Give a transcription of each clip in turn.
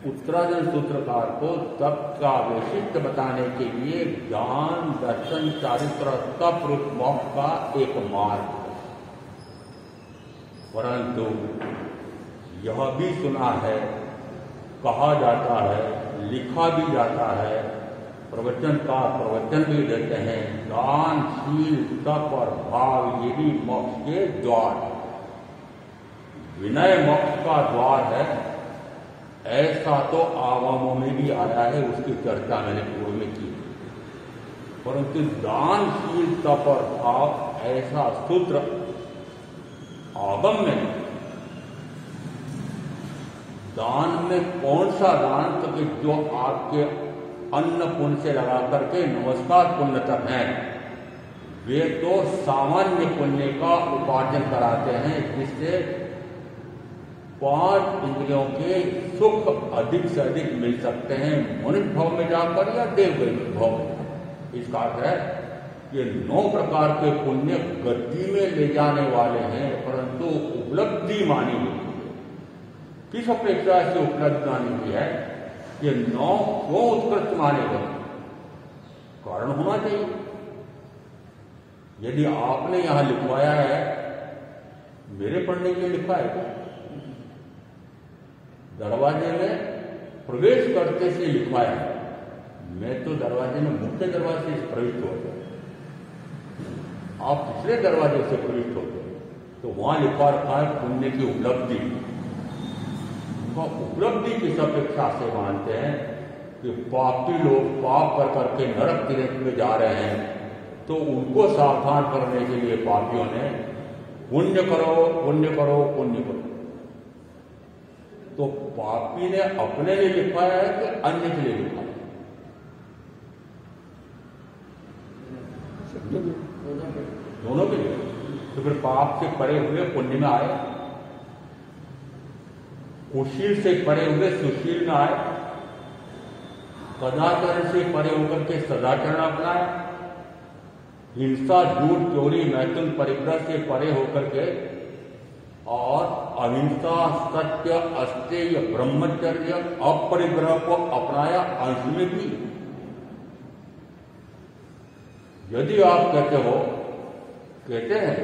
उत्तरायण सूत्रकार को तप का वैशिष्ट्य बताने के लिए ज्ञान दर्शन चारित्र तप रूप मोक्ष का एक मार्ग है। परंतु यह भी सुना है, कहा जाता है, लिखा भी जाता है, प्रवचन का प्रवचन भी देते हैं, दान शील तप और भाव ये भी मोक्ष के द्वार है। विनय मोक्ष का द्वार है, ऐसा तो आवामों में भी आया है, उसकी चर्चा मैंने पूर्व में की। परंतु दानशील तप और भाव ऐसा सूत्र आगम में, दान में कौन सा दान, तो कि जो आपके अन्न पुण्य से लगा करके नमस्कार पुण्य तक हैं, वे तो सामान्य पुण्य का उपार्जन कराते हैं, जिससे 5 इंद्रियों के सुख अधिक से अधिक मिल सकते हैं, मनुष्य भाव में जाकर या देव भाव में। इसका अर्थ है कि 9 प्रकार के पुण्य गति में ले जाने वाले हैं, परंतु उपलब्धि मानी गई है। किस अपेक्षा से उपलब्धि मानी गई है, ये 9 क्यों उत्कृष्ट माने गए, कारण होना चाहिए। यदि आपने यहां लिखवाया है मेरे पढ़ने के लिए लिखा है क्या? दरवाजे में प्रवेश करते से लिखा है, मैं तो दरवाजे में मुख्य दरवाजे से प्रविष्ट होता हूं, आप दूसरे दरवाजे से प्रविष्ट होते हैं, तो वहां लिखा रखा है पुण्य की उपलब्धि। उपलब्धि किस अपेक्षा से मानते हैं कि पापी लोग पाप कर करके नरक तीर्थ में जा रहे हैं, तो उनको सावधान करने के लिए पापियों ने पुण्य करो पुण्य करो पुण्य करो। तो पापी ने अपने लिए लिखा है कि अन्य के लिए लिखा है? दोनों के लिए। तो फिर पाप से परे हुए पुण्य में आए, कुशील से परे हुए सुशील में आए, सदाचरण से परे होकर के सदाचरण अपनाए, हिंसा झूठ चोरी मैथुन परिग्रह से परे होकर के और अहिंसा सत्य अस्तेय ब्रह्मचर्य अपरिग्रह को अपनाया अंश में भी। यदि आप कहते हैं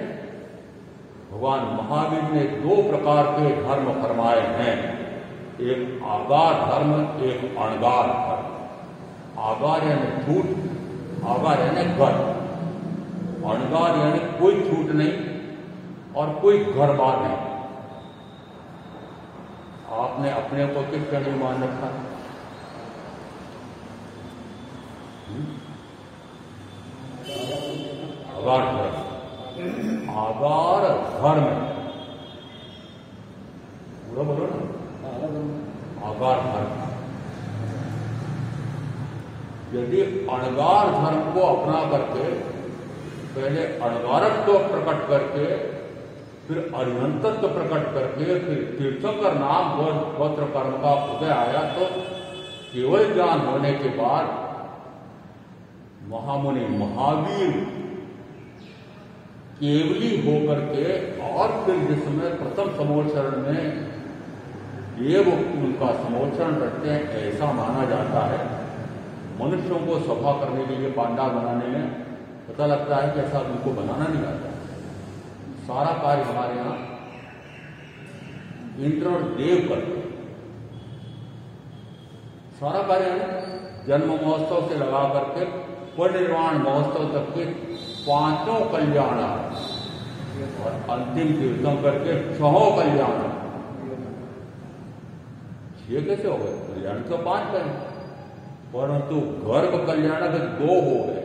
भगवान महावीर ने 2 प्रकार के धर्म फरमाए हैं, एक आगार धर्म एक अणगार धर्म। आगार यानी झूठ, आगार यानी घर, अणगार यानी कोई छूट नहीं और कोई घर बार नहीं। आपने अपने को किस श्रेणी मान रखा है? आगार धर्म, आगार धर्म, पूरा बोलो ना, आगार धर्म। यदि अणगार धर्म को अपना करके पहले अणगारत्व प्रकट करके फिर अरिहंतत्व प्रकट करके फिर तीर्थंकर नाम गोत्र कर्म का उदय आया, तो केवल ज्ञान होने के बाद महामुनि महावीर केवली होकर के और फिर जिस समय प्रथम समोच्चरण में देव उनका समोच्चरण करते हैं, ऐसा माना जाता है। मनुष्यों को सभा करने के लिए पांडाल बनाने में पता लगता है कि ऐसा उनको बनाना नहीं आता। सारा कार्य हमारे यहां इंद्र और देव करते हैं। सारा कार्य जन्म महोत्सव से लगा करके परिनिर्वाण महोत्सव तक के 5 कल्याण और अंतिम तीर्थम करके 6 कल्याण। ये कैसे हो गए? कल्याण तो 5 करें, परंतु गर्भ कल्याण के 2 हो गए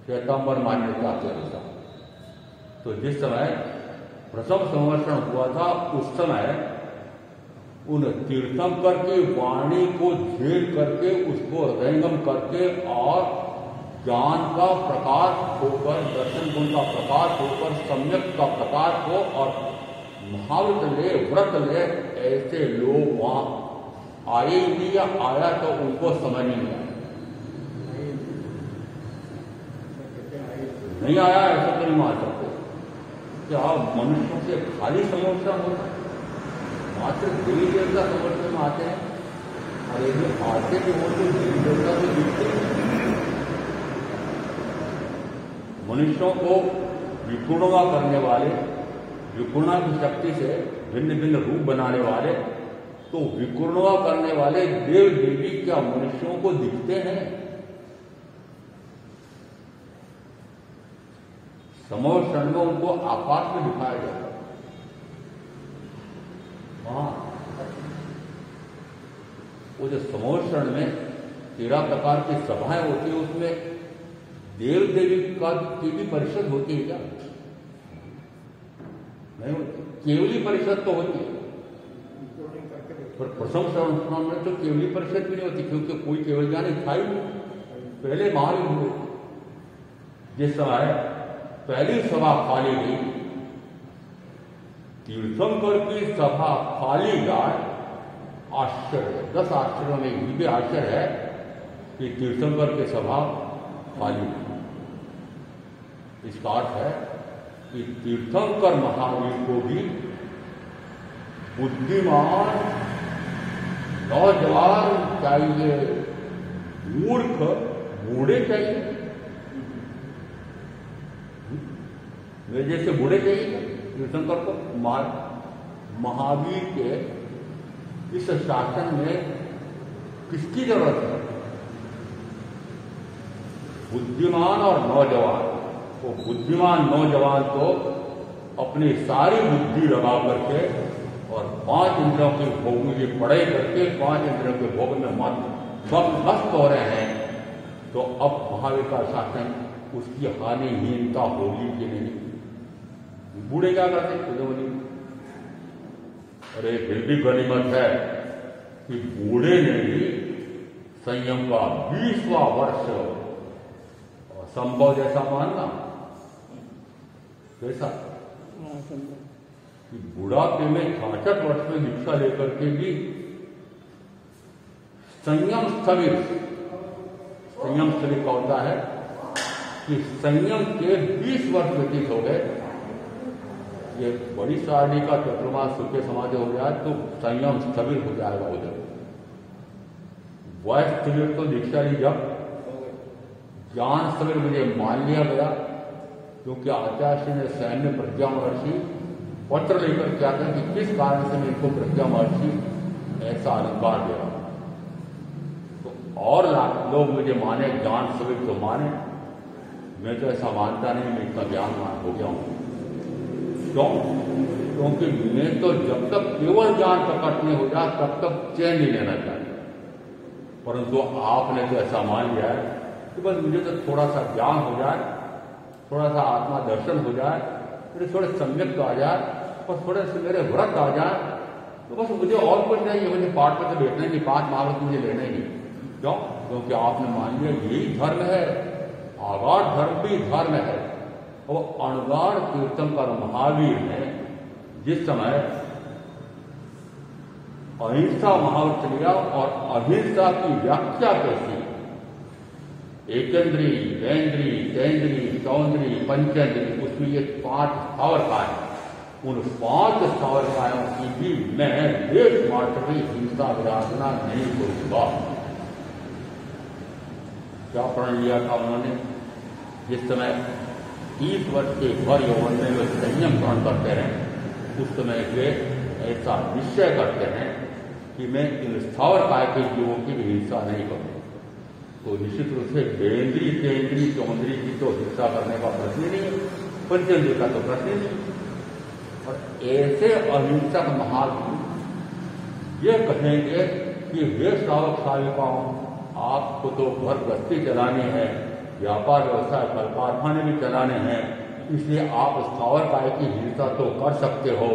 श्वेतांबर मान्यता के अनुसार। तो जिस समय प्रथम संवर्षण हुआ था उस समय उन तीर्थंकर की वाणी को झेल करके उसको हृदयंगम करके और ज्ञान का प्रकाश होकर, दर्शन गुण का प्रकाश होकर, सम्यक का प्रकाश हो और महाव्रत ले व्रत ले, ऐसे लोग वहां आए ही नहीं, या आया तो उनको समझ नहीं आया। नहीं आया ऐसा तो नहीं मान सकते। क्या मनुष्यों से खाली समोसा होता है? मात्र देवी देवता समोसे में आते हैं, और एक आते भी हो तो देवी देवता से दिखते हैं। मनुष्यों को विपूर्णता करने वाले, विपूर्णा की शक्ति से भिन्न भिन्न रूप बनाने वाले, तो विपूर्णता करने वाले देव देवी क्या मनुष्यों को दिखते हैं? समोषण में उनको आकाश में दिखाया जाता है। वहां वो जो समोषण में 13 प्रकार की सभाएं होती है, उसमें देव देवी का की भी परिषद होती है क्या? नहीं होती। केवली परिषद तो होती है, पर प्रथम संस्थान में तो केवली परिषद भी नहीं होती, क्योंकि कोई केवल ज्ञानी था ही नहीं। पहले महावीर हुए, जिस समय पहली सभा खाली गई, तीर्थंकर की सभा खाली जाए, आश्चर्य। 10 आश्चर्यों में ये भी आश्चर्य है कि तीर्थंकर की सभा खाली गई। इसका अर्थ है कि तीर्थंकर महावीर को भी बुद्धिमान नौजवान चाहिए, मूर्ख बूढ़े चाहिए। वे जैसे बूढ़े चाहिए, तीर्थंकर को महावीर के इस शासन में किसकी जरूरत है? बुद्धिमान और नौजवान। वो बुद्धिमान नौजवान तो अपनी सारी बुद्धि लगा करके और 5 इंद्रियों के भोग में ये पढ़ाई करके 5 इंद्रियों के भोग में मस्त हो रहे हैं। तो अब महावीर का शासन उसकी हानिहीनता होगी कि नहीं? बूढ़े क्या करते? अरे फिर भी गनीमत है कि बूढ़े ने भी संयम का 20वां वर्ष संभव जैसा मानना। कैसा कि बुढ़ापे में 66 वर्ष में दीक्षा लेकर के भी संयम स्थगित का होता है कि संयम के 20 वर्ष व्यतीत हो गए। ये बड़ी सारणी का चतुर्मास सुख समाधि हो गया तो संयम स्थगित हो जाएगा उधर। वह स्थगित तो दीक्षा ली जब ज्ञान स्थगित मुझे मान लिया गया, क्योंकि आचार्य ने स्वयं में प्रज्ञा महर्षि पत्र लेकर क्या था कि किस कारण से मेरे को प्रज्ञा महर्षि ऐसा अलंकार दे रहा। तो और लोग मुझे माने, ज्ञान स्थगित तो माने, मैं तो ऐसा मानता नहीं, मैं इतना ज्ञानवान हो गया हूं। क्यों? क्योंकि मैं तो जब तक केवल ज्ञान प्रकट नहीं हो जाए तब तक चैन नहीं लेना चाहिए। परंतु आपने तो ऐसा मान लिया है कि बस मुझे तो थोड़ा सा ज्ञान हो जाए, थोड़ा सा आत्मा दर्शन हो जाए, मेरे थोड़े सम्यक तो आ जाए और थोड़े से मेरे व्रत आ जाए, तो बस मुझे और कुछ नहीं है। मुझे पाठ में तो बैठना ही नहीं, 5 महाव्रत मुझे लेना ही नहीं। क्यों? क्योंकि आपने मान लिया यही धर्म है, आगाढ़ धर्म भी धर्म है। और अणगाढ़ तीर्थंकर महावीर ने जिस समय अहिंसा महाव्रत लिया और अहिंसा की व्याख्या कैसी, एकेंद्री, द्वैंद्री, तैंद्री, चौंद्री, पंचेंद्री, उसमें ये 5 स्थावरकाय, उन 5 स्थावरकायों की भी मैं लेश मात्र भी हिंसा विरासना नहीं करूंगा। क्या प्रण लिया था उन्होंने? जिस समय 30 वर्ष के भर यौवन में वे संयम ग्रहण करते हैं, उस समय वे ऐसा निश्चय करते हैं कि मैं इन स्थावरकाय के जीवों की भी हिंसा नहीं करूंगा। तो निश्चित रूप से द्वेंद्री, तेंद्री, चौंद्री की तो हिंसा करने का प्रश्न ही नहीं है, पंचेंद्री का तो प्रश्न ही नहीं। और ऐसे अहिंसक महावीर ये कहेंगे कि हे श्रावक श्राविकाओं, आपको तो घर गृहस्थी चलानी है, व्यापार व्यवसाय कल कारखाने भी चलाने हैं, इसलिए आप स्थावर काय की हिंसा तो कर सकते हो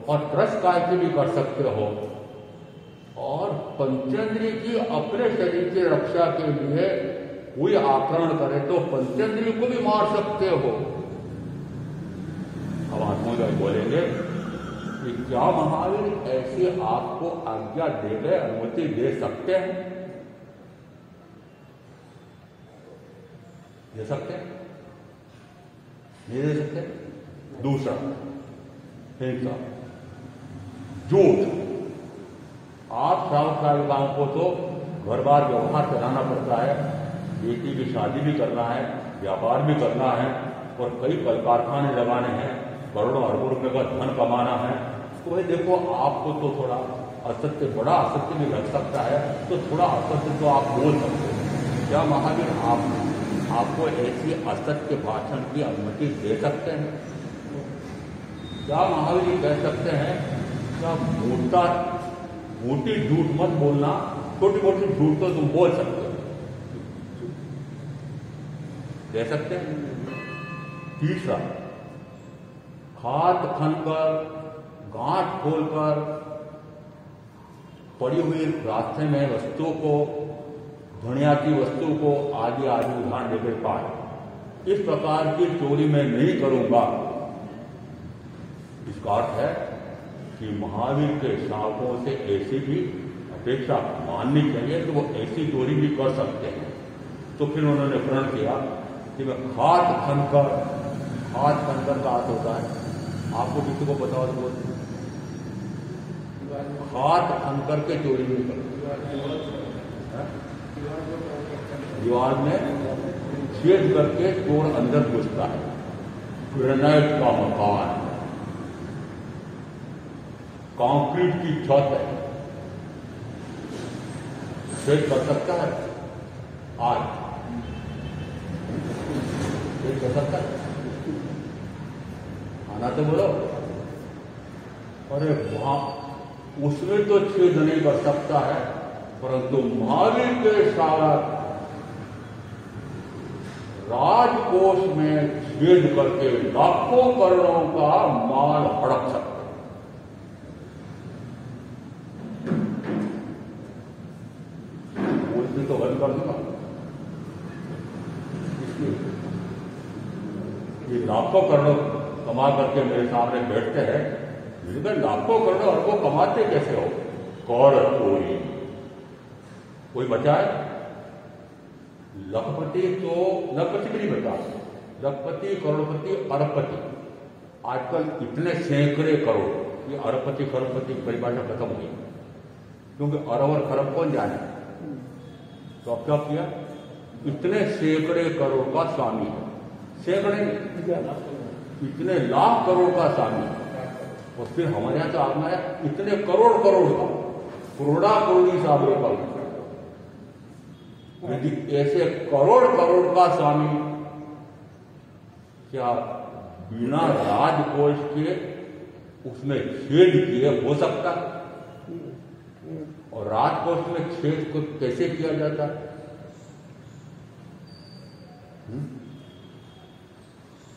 और त्रस काय की भी कर सकते हो, और पंचेंद्री की अपने शरीर की रक्षा के लिए कोई आक्रमण करे तो पंचेंद्री को भी मार सकते हो। अब आत्मोदय बोलेंगे कि क्या महावीर ऐसी आपको आज्ञा दे गए, अनुमति दे सकते हैं? दे सकते हैं? नहीं दे सकते? दूसरा हिंसा, झूठ। आप श्रावक श्राविकाओं को तो घर बार व्यवहार चलाना पड़ता है, बेटी की शादी भी करना है, व्यापार भी करना है और कई कल कारखाने लगाने हैं, करोड़ों अरबों रुपए का धन कमाना है। तो भाई देखो, आपको तो थोड़ा असत्य, बड़ा असत्य भी लग सकता है, तो थोड़ा असत्य तो आप बोल सकते हैं। क्या महावीर आपको ऐसी असत्य भाषण की अनुमति दे सकते हैं? क्या महावीर कह सकते हैं क्या मोटी झूठ मत बोलना, छोटी मोटी झूठ तो तुम बोल सकते हो? दे सकते हैं? तीसरा, खाद खनकर, गांठ खोलकर पड़ी हुई रास्ते में वस्तुओं को, दुनिया की वस्तु को आदि आदि उदाहरण देकर पाए, इस प्रकार की चोरी मैं नहीं करूंगा। इसका अर्थ है कि महावीर के श्रावकों से ऐसी भी अपेक्षा माननी चाहिए कि वो ऐसी चोरी भी कर सकते हैं। तो फिर उन्होंने प्रण किया कि मैं खाद खनकर का अर्थ होता है, आपको किसी को पता हो तो खाद खनकर के चोरी नहीं कर, दीवार में छेद करके चोर अंदर घुसता है, ग्रेनाइट का मकान, कंक्रीट की छत है, छेद कर सकता है आज? छेद कर सकता है? आना तो बोलो। अरे वहां उसमें तो छेद नहीं कर सकता है, परंतु महावीर के साथ राजकोष में छेद करके लाखों करोड़ों का माल हड़प सकता है। उसमें तो हल कर दूंगा। ये लाखों करोड़ों कमा करके मेरे सामने बैठते हैं, लेकिन लाखों करोड़ों अरबों कमाते कैसे हो? कर चोरी। कोई बचाए? लखपति तो लखपति भी नहीं बचा, लखपति, करोड़पति, अरबपति। आजकल इतने सैकड़े करोड़, ये अरबपति करोड़पति की परिभाषा खत्म हो गई, क्योंकि अरब और खरब कौन जाने। तो अब क्या किया? इतने सैकड़े करोड़ का स्वामी है, सैकड़े इतने लाख करोड़ का स्वामी। और फिर हमारे यहां तो आत्मा है इतने करोड़ करोड़ का, करोड़ा करोड़ी साबरे का। यदि ऐसे करोड़ करोड़ का स्वामी क्या बिना राजकोष के उसमें छेद किए हो सकता? और राजकोष में छेद को कैसे किया जाता?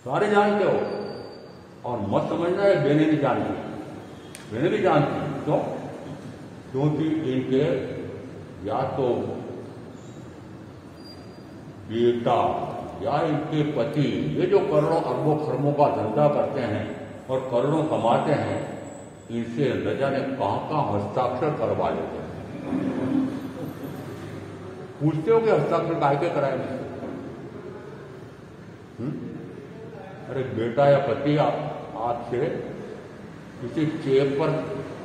सारे जानते हो, और मत समझना है बहनें नहीं जानती, बहनें भी जानती। क्यों? क्योंकि इनके या तो बेटा या इनके पति, ये जो करोड़ों अरबों खरबों का धंधा करते हैं और करोड़ों कमाते हैं, इनसे न जाने कहां कहां हस्ताक्षर करवा लेते हैं। पूछते हो कि हस्ताक्षर काहे के कराए? अरे बेटा या पति आपसे किसी चेक पर,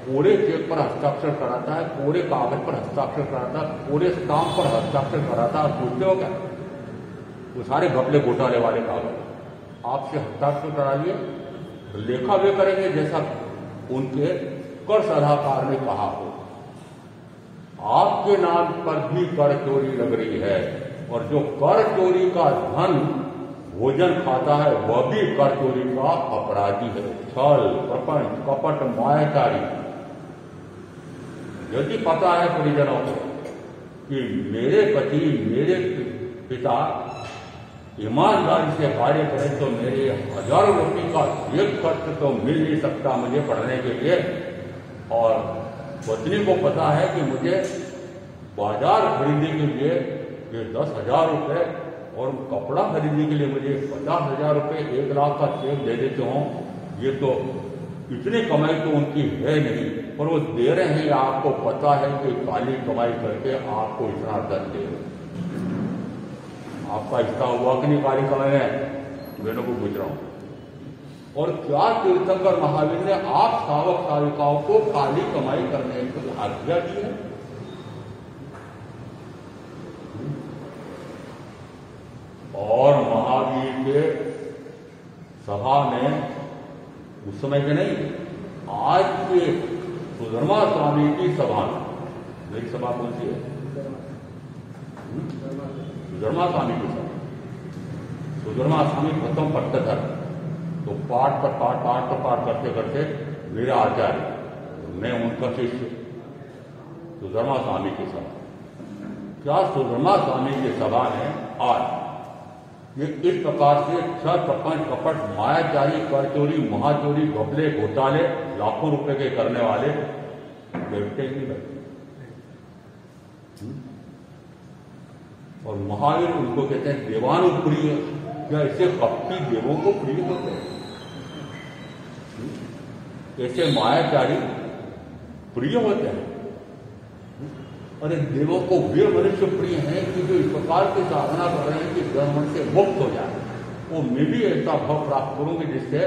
पूरे चेक पर हस्ताक्षर कराता है, पूरे कागज पर हस्ताक्षर कराता है, पूरे स्टाम्प पर हस्ताक्षर कराता है, पूछते हो क्या? वो सारे घपले घोटाले वाले कागज आपसे हस्ताक्षर करा लिए, लेखा वे करेंगे जैसा उनके कर सलाहकार ने कहा हो। आपके नाम पर भी कर चोरी लग रही है, और जो कर चोरी का धन भोजन खाता है वह भी कर चोरी का अपराधी है। छल, प्रपंच, कपट, मायाचारी। यदि पता है परिजनों को कि मेरे पति, मेरे पिता ईमानदारी से कार्य करें तो मेरे हजारों रुपये का एक खर्च तो मिल नहीं सकता मुझे पढ़ने के लिए, और पत्नी को पता है कि मुझे बाजार खरीदने के लिए ये 10,000 रुपये और कपड़ा खरीदने के लिए मुझे 50,000 रुपये, 1 लाख का चेक दे देते हों, ये तो इतनी कमाई तो उनकी है नहीं, पर वो दे रहे हैं। आपको पता है कि काली कमाई करके आपको इतना धन दे रहे। आपका हिस्सा हुआ कि नहीं काली कमाई में? बहनों को पूछ रहा हूं। और क्या तीर्थंकर महावीर ने आप सावक साविकाओं को काली कमाई करने की आज्ञा दी है? और महावीर के सभा में उस समय के नहीं, आज के सुधर्मा स्वामी की सभा में, मेरी सभा कौन सी है? सुधर्मा स्वामी की सभा। सुधर्मा स्वामी प्रथम पट्टधर, तो पाठ पर पाठ करते करते मेरा आचार्य, मैं उनका शिष्य। सुधर्मा स्वामी की सभा। क्या सुधर्मा स्वामी की सभा में आज ये इस प्रकार से छल, प्रपंच, कपट, मायाचारी, कर चोरी, महाचोरी, घपले, घोटाले, लाखों रुपए के करने वाले बैठते ही नहीं बैठते? और महावीर उनको कहते हैं देवानुप्रिय। क्या ऐसे कपटी देवों को प्रिय होते हैं? ऐसे मायाचारी प्रिय होते हैं? अरे देवों को वे मनुष्य प्रिय हैं कि जो इस प्रकार की साधना कर रहे हैं कि भ्रमण से मुक्त हो जाए। वो मैं भी ऐसा भाव प्राप्त करूंगी जिससे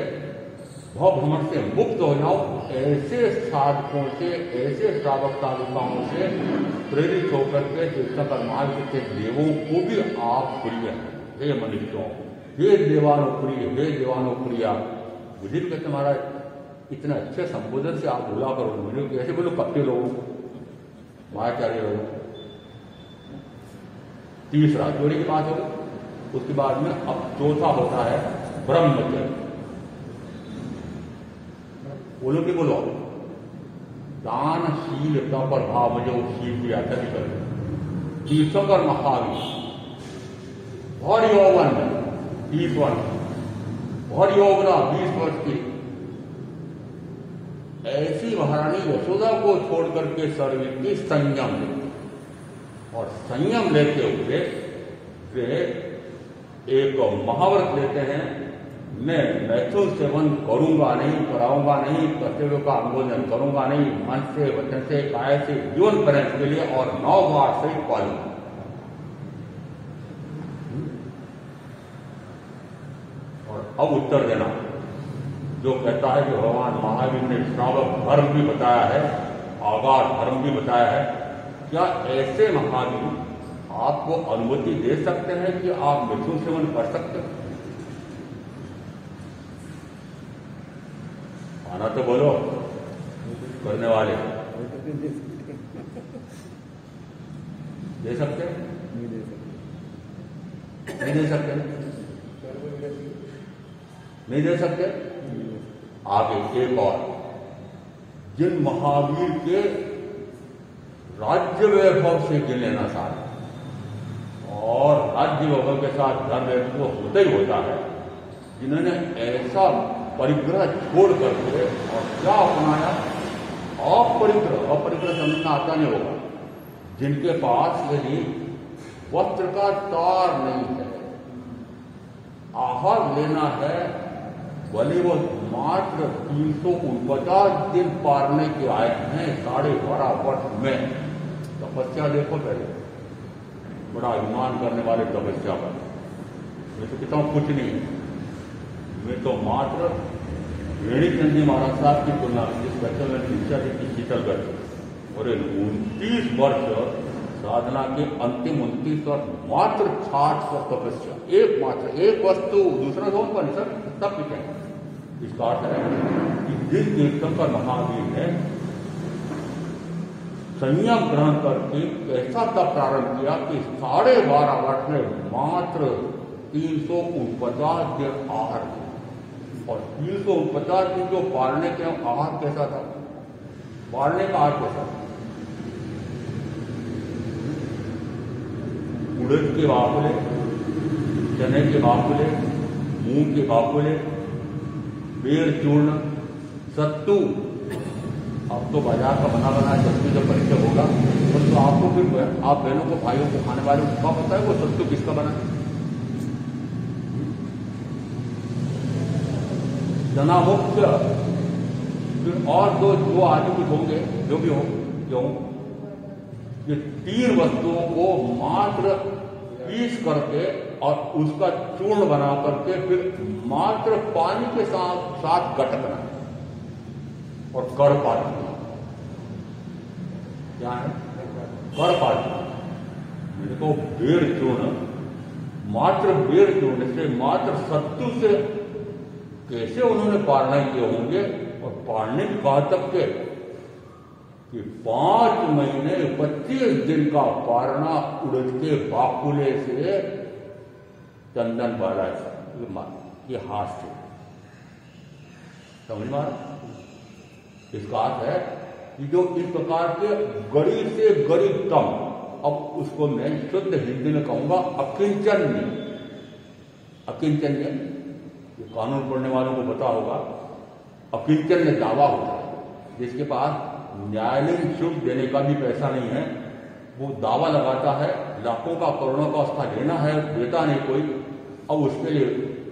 भाव भ्रमण से मुक्त हो जाऊं। ऐसे साधकों से, ऐसे श्रावक साधुकाओं से प्रेरित होकर के तीर्थंकर महावीर के देवों को भी आप प्रिय हैं। हे मनुष्यों, हे देवानुप्रिय, हे देवानुप्रिया। बुझिल कहते महाराज इतने अच्छे संबोधन से आप बोला करो, मुझे कैसे बोलो कपटे लोगों को, मायाचार्य लोगों को। तीसरा जोड़ी की बात हो, उसके बाद में अब चौथा होता है ब्रह्मचर्य। बोलो कि बोलो दानशीलता पर भाव जो शील की व्याख्या भी करें। तीर्थंकर महावीर और यौवन 30 वर्ष और यौवना 20 वर्ष की ऐसी महारानी यशोदा को छोड़ करके सर्वित्री संयम लेते, और संयम लेते हुए वे एक महाव्रत लेते हैं, मैं मैथुन सेवन करूंगा नहीं, कराऊंगा नहीं, कर्तव्यों का अनुमोदन करूंगा नहीं, मन से, वचन से, काया से, जीवन पर्यंत के लिए, और 9 बार से पालूंगा। और अब उत्तर देना जो कहता है कि भगवान महावीर ने श्रावक धर्म भी बताया है, आगार धर्म भी बताया है, क्या ऐसे महावीर आपको अनुमति दे सकते हैं कि आप मिथुन सेवन कर सकते हैं? आना तो बोलो करने वाले दे सकते हैं? नहीं दे सकते, नहीं दे सकते। आगे एक और, जिन महावीर के राज्य वैभव से गिने ना सारे, और राज्य वैभव के साथ धर्म वैभव तो होता ही होता है, जिन्होंने ऐसा परिग्रह छोड़ करके और क्या अपनाया, अपरिग्रह। अपरिग्रह समझना आता नहीं होगा, जिनके पास यदि वस्त्र का तार नहीं है, आहार लेना है, भले वो मात्र 349 दिन पारने के आए हैं 12.5 वर्ष में। तपस्या देखो पहले, बड़ा अभिमान करने वाले तपस्या पर। मैं तो कहता हूं कुछ नहीं, मैं तो मात्र वेणी चंदी महाराज साहब की तुलना में जिस बच्चे में शिक्षा दी थी शीतलगढ़, और 29 वर्ष साधना के अंतिम 29 वर्ष मात्र 60 वर्ष तपस्या, एक मात्र एक वस्तु दूसरा जोन पर नहीं सर, तब भी कहें। इसका अर्थ है कि जिन तीर्थंकर महावीर ने संयम ग्रहण करके ऐसा तब प्रारंभ किया कि 12.5 वर्ष में मात्र 349 दिन आहार, और 349 दिन जो पालने के आहार कैसा था, पालने का आहार कैसा था? उड़द के बाकुले, चने के बाकुले, मूंग के बाकुले, बेर चूर्ण, सत्तू। अब तो बाजार का बना सत्तू जब परिचय होगा तो आपको फिर आप बहनों को, भाइयों को, खाने वालों को पता है वो सत्तू किसका बना है। चना मुख्य, फिर और जो आदि कुछ होंगे, जो भी हो, ये 3 वस्तुओं को मात्र पीस करके और उसका चूर्ण बना करके फिर मात्र पानी के साथ गटकना और कर पाती। क्या है कर पाती? देखो बेर चूर्ण, मात्र बेर चूर्ण से, मात्र सत्तू से कैसे उन्होंने पालना किए होंगे, और पालने की बात तक के कि 5 महीने 25 दिन का पारना उड़द के बाकुले से चंदन वाला ये हाथ से, समझ में? इसका अर्थ है कि जो इस प्रकार के गरीब से गरीबतम, अब उसको मैं शुद्ध हिंदी में कहूंगा अकिंचन्य। अकिंचन्य ये कानून पढ़ने वालों को पता होगा, अकिंचन्य दावा होता है जिसके पास न्यायालयीन शुल्क देने का भी पैसा नहीं है, वो दावा लगाता है, लाखों का करोड़ों का उसका लेना है, देता नहीं कोई, अब उसके लिए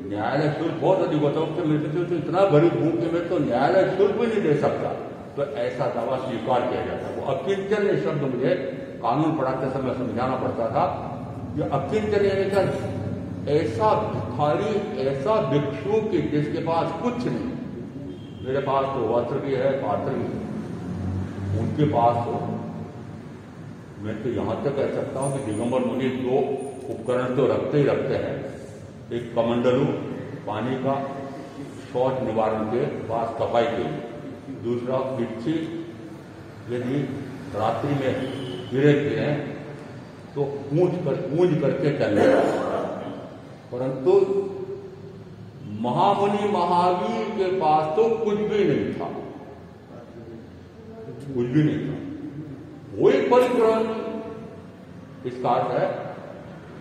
न्यायालय शुल्क बहुत अधिक होता है, उसके मेरे तो इतना गरीब हूं कि मैं तो न्यायालय शुल्क भी नहीं दे सकता, तो ऐसा दावा स्वीकार किया जाता है। वो अकिंचन्य शब्द मुझे कानून पढ़ाते समय समझाना पड़ता था। ये अकिंचन्य ऐसा भिखारी, ऐसा भिक्षु कि जिसके पास कुछ नहीं, मेरे पास तो वस्त्र भी है, पात्र भी है, उनके पास हो। मैं तो यहां तक कह सकता हूं कि दिगंबर मुनि 2 उपकरण तो रखते ही रखते हैं, एक कमंडलू पानी का, शौच निवारण के बाद सफाई के लिए, दूसरा बिच्छी यदि रात्रि में गिरे गिरे तो गूंज करके चलने लगा। परंतु महामुनि महावीर के पास तो कुछ भी नहीं था, कुछ भी नहीं था, कोई परिग्रह नहीं। इसका अर्थ है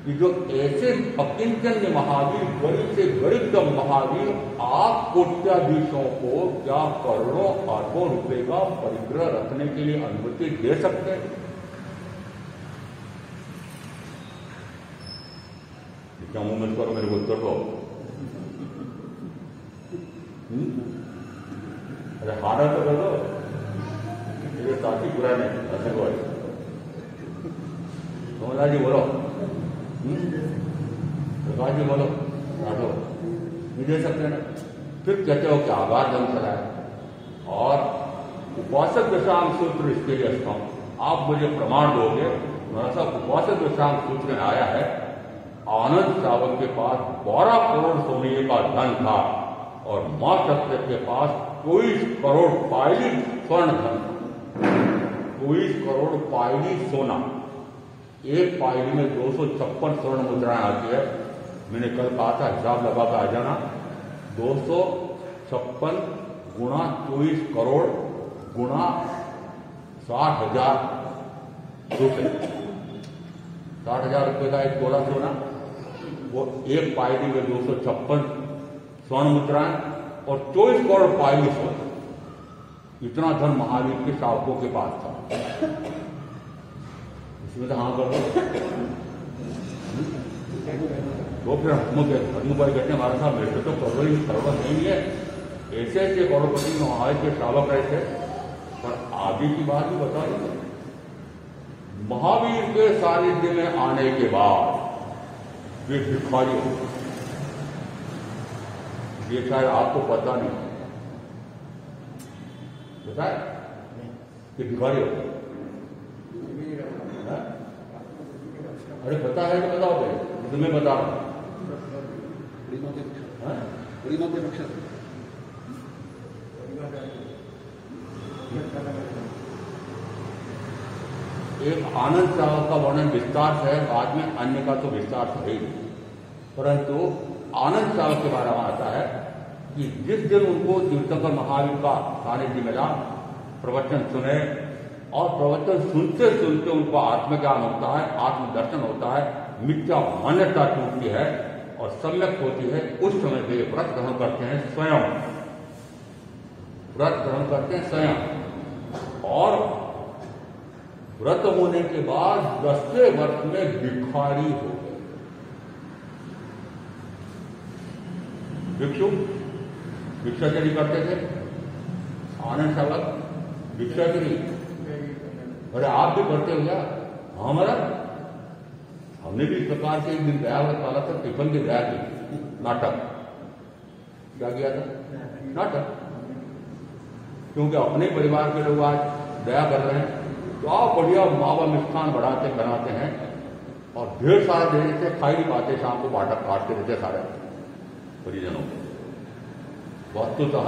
कि जो ऐसे अकिंचन्य महावीर, गरीब से गरीबतम महावीर, आप कोट्याधीशों को क्या करोड़ों अरबों रुपए का परिग्रह रखने के लिए अनुमति दे सकते हैं? क्या मूवमेंट करो, मेरे को उत्तर दो। अरे हारा तो कर दो, मेरे साथी बुरा नहीं, ऐसे बोल सोमनाथ जी बोलो, प्रकाश जी बोलो, राठो नहीं दे सकते ना। फिर कहते हो कि आभार धन चलाए और उपासक दशांग सूत्र इसके लिए रखता हूं, आप मुझे प्रमाण दोगे। मेरा सब उपासक दशांग सूत्र में आया है, आनंद श्रावक के पास 12 करोड़ सोने का धन था और मां सत्य के पास 24 करोड़ पायली स्वर्ण धन, 24 करोड़ पायली सोना। एक पायली में 256 स्वर्ण मुद्राएं आती है। मैंने कल कहा था हिसाब लगा कर आ जाना, 256 गुणा 24 करोड़ गुणा 60,000 रुपये, 60,000 रुपये का एक तोला सोना, वो एक पायली में 256 स्वर्ण मुद्राएं और 24 करोड़ पायली स्वर्ण। इतना धन महावीर के शावकों के पास था। इसमें तो हाँ कर दो। तो फिर हनुमान भाई कहते हैं हमारे साथ मेरे तो करोड़ नहीं है, ऐसे ऐसे करोड़पति महावीर के शावक रहे थे। पर आगे की बात भी बता दें, महावीर के सानिध्य में आने के बाद वे भिखारी हो गए। ये शायद आपको पता नहीं, पता है कि भिखारी हो गए? अरे पता है तो बताओ भाई, तुम्हें बता रहा हूं। एक आनंद श्रावक का वर्णन विस्तार से है, बाद में अन्य का तो विस्तार से है ही, परंतु आनंद श्रावक के बारे में आता है कि जिस दिन उनको तीर्थंकर महावीर का सानिध्य मिला, प्रवचन सुने और प्रवचन सुनते सुनते उनको आत्मज्ञान होता है, आत्मदर्शन होता है, मिथ्या मान्यता टूटती है और सम्यक होती है। उस समय वे व्रत ग्रहण करते हैं स्वयं, व्रत ग्रहण करते हैं स्वयं। और व्रत होने के बाद 10वें वर्ष में भिखारी हो गए। भिक्षु भिक्षाचरी करते थे, आनंद श्रावक भिक्षाचरी। अरे आप भी करते हो क्या? हमारा हमने भी इस प्रकार से एक दिन गया वाला था, टिफिन के गया थी नाटक। क्या किया था? नाटक। क्योंकि अपने परिवार के लोग आज दया कर रहे हैं तो आप बढ़िया मावा मिष्ठान बढ़ाते बनाते हैं और ढेर सारा देने से खा ही नहीं पाते, शाम को बाटा काटते रहते सारे परिजनों को। वस्तुतः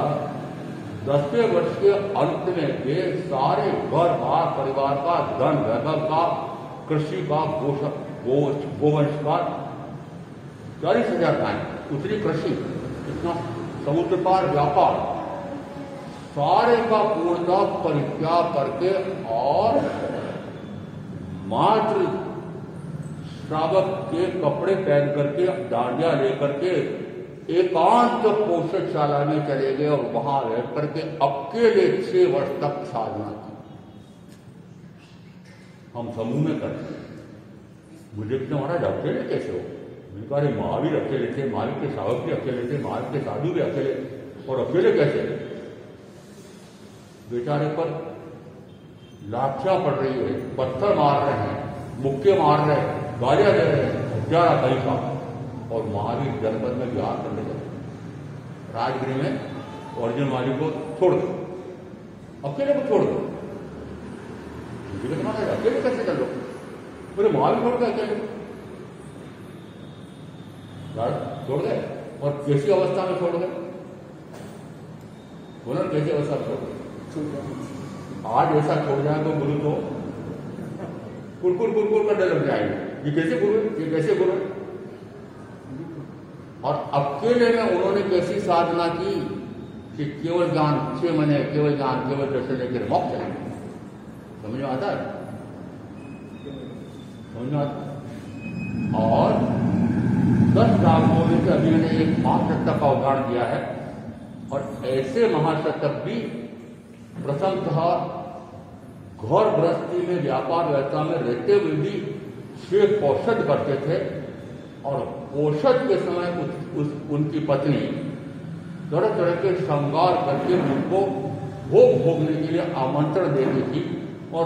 10वें वर्ष के अंत में वे सारे घर बार परिवार का धन वैभव का, कृषि का, गोवंश का, 40,000 गाय, दूसरी कृषि, इतना समुद्र पार व्यापार, सारे का पूर्णतः परित्याग करके और मात्र श्रावक के कपड़े पहन करके, डांडिया लेकर के एकांत पोषणशाला में चले गए और वहां रह करके अकेले 6 वर्ष तक साधना की। हम समूह में करते हैं। मुझे तो महाराज अकेले कैसे हो? मैंने कहा महावीर अकेले थे, महावीर के श्रावक भी अकेले थे, महावीर के साधु भी अकेले, और अकेले कैसे? बेचारे पर लाठियां पड़ रही है, पत्थर मार रहे हैं, मुक्के मार रहे हैं, गालियां दे रहे हैं, बेचारा कहीं का, और महावीर जनपद में विहार करने लगे। राजगिरी में अर्जुन माली को छोड़ दो, अकेले को छोड़ दो। मुझे कहना अकेले कैसे कर लो? बोले महावीर छोड़ गए अकेले, छोड़ गए। और कैसी अवस्था में छोड़ गए? बोलो कैसे वैसा करो। आज ऐसा छोड़ जाए तो गुरु तो कुरकुर कुरकुर करने लग जाएंगे, ये कैसे गुरु है, ये कैसे गुरु है। और अकेले में उन्होंने कैसी साधना की कि केवल ज्ञान 6 महीने, केवल ज्ञान, केवल दर्शन लेकर मोक्ष चलेंगे। समझ में आता है, समझ में आता है। और 10 रागों में से अभी मैंने एक महासत्ता का उदाहरण दिया है। और ऐसे महासत्तक भी प्रथमतः घर गृहस्थी में, व्यापार व्यवस्था में रहते हुए भी 6 औषध करते थे। और औषध के समय उनकी पत्नी तरह तरह के श्रृंगार करके उनको भोग भोगने के लिए आमंत्रण देती थी। और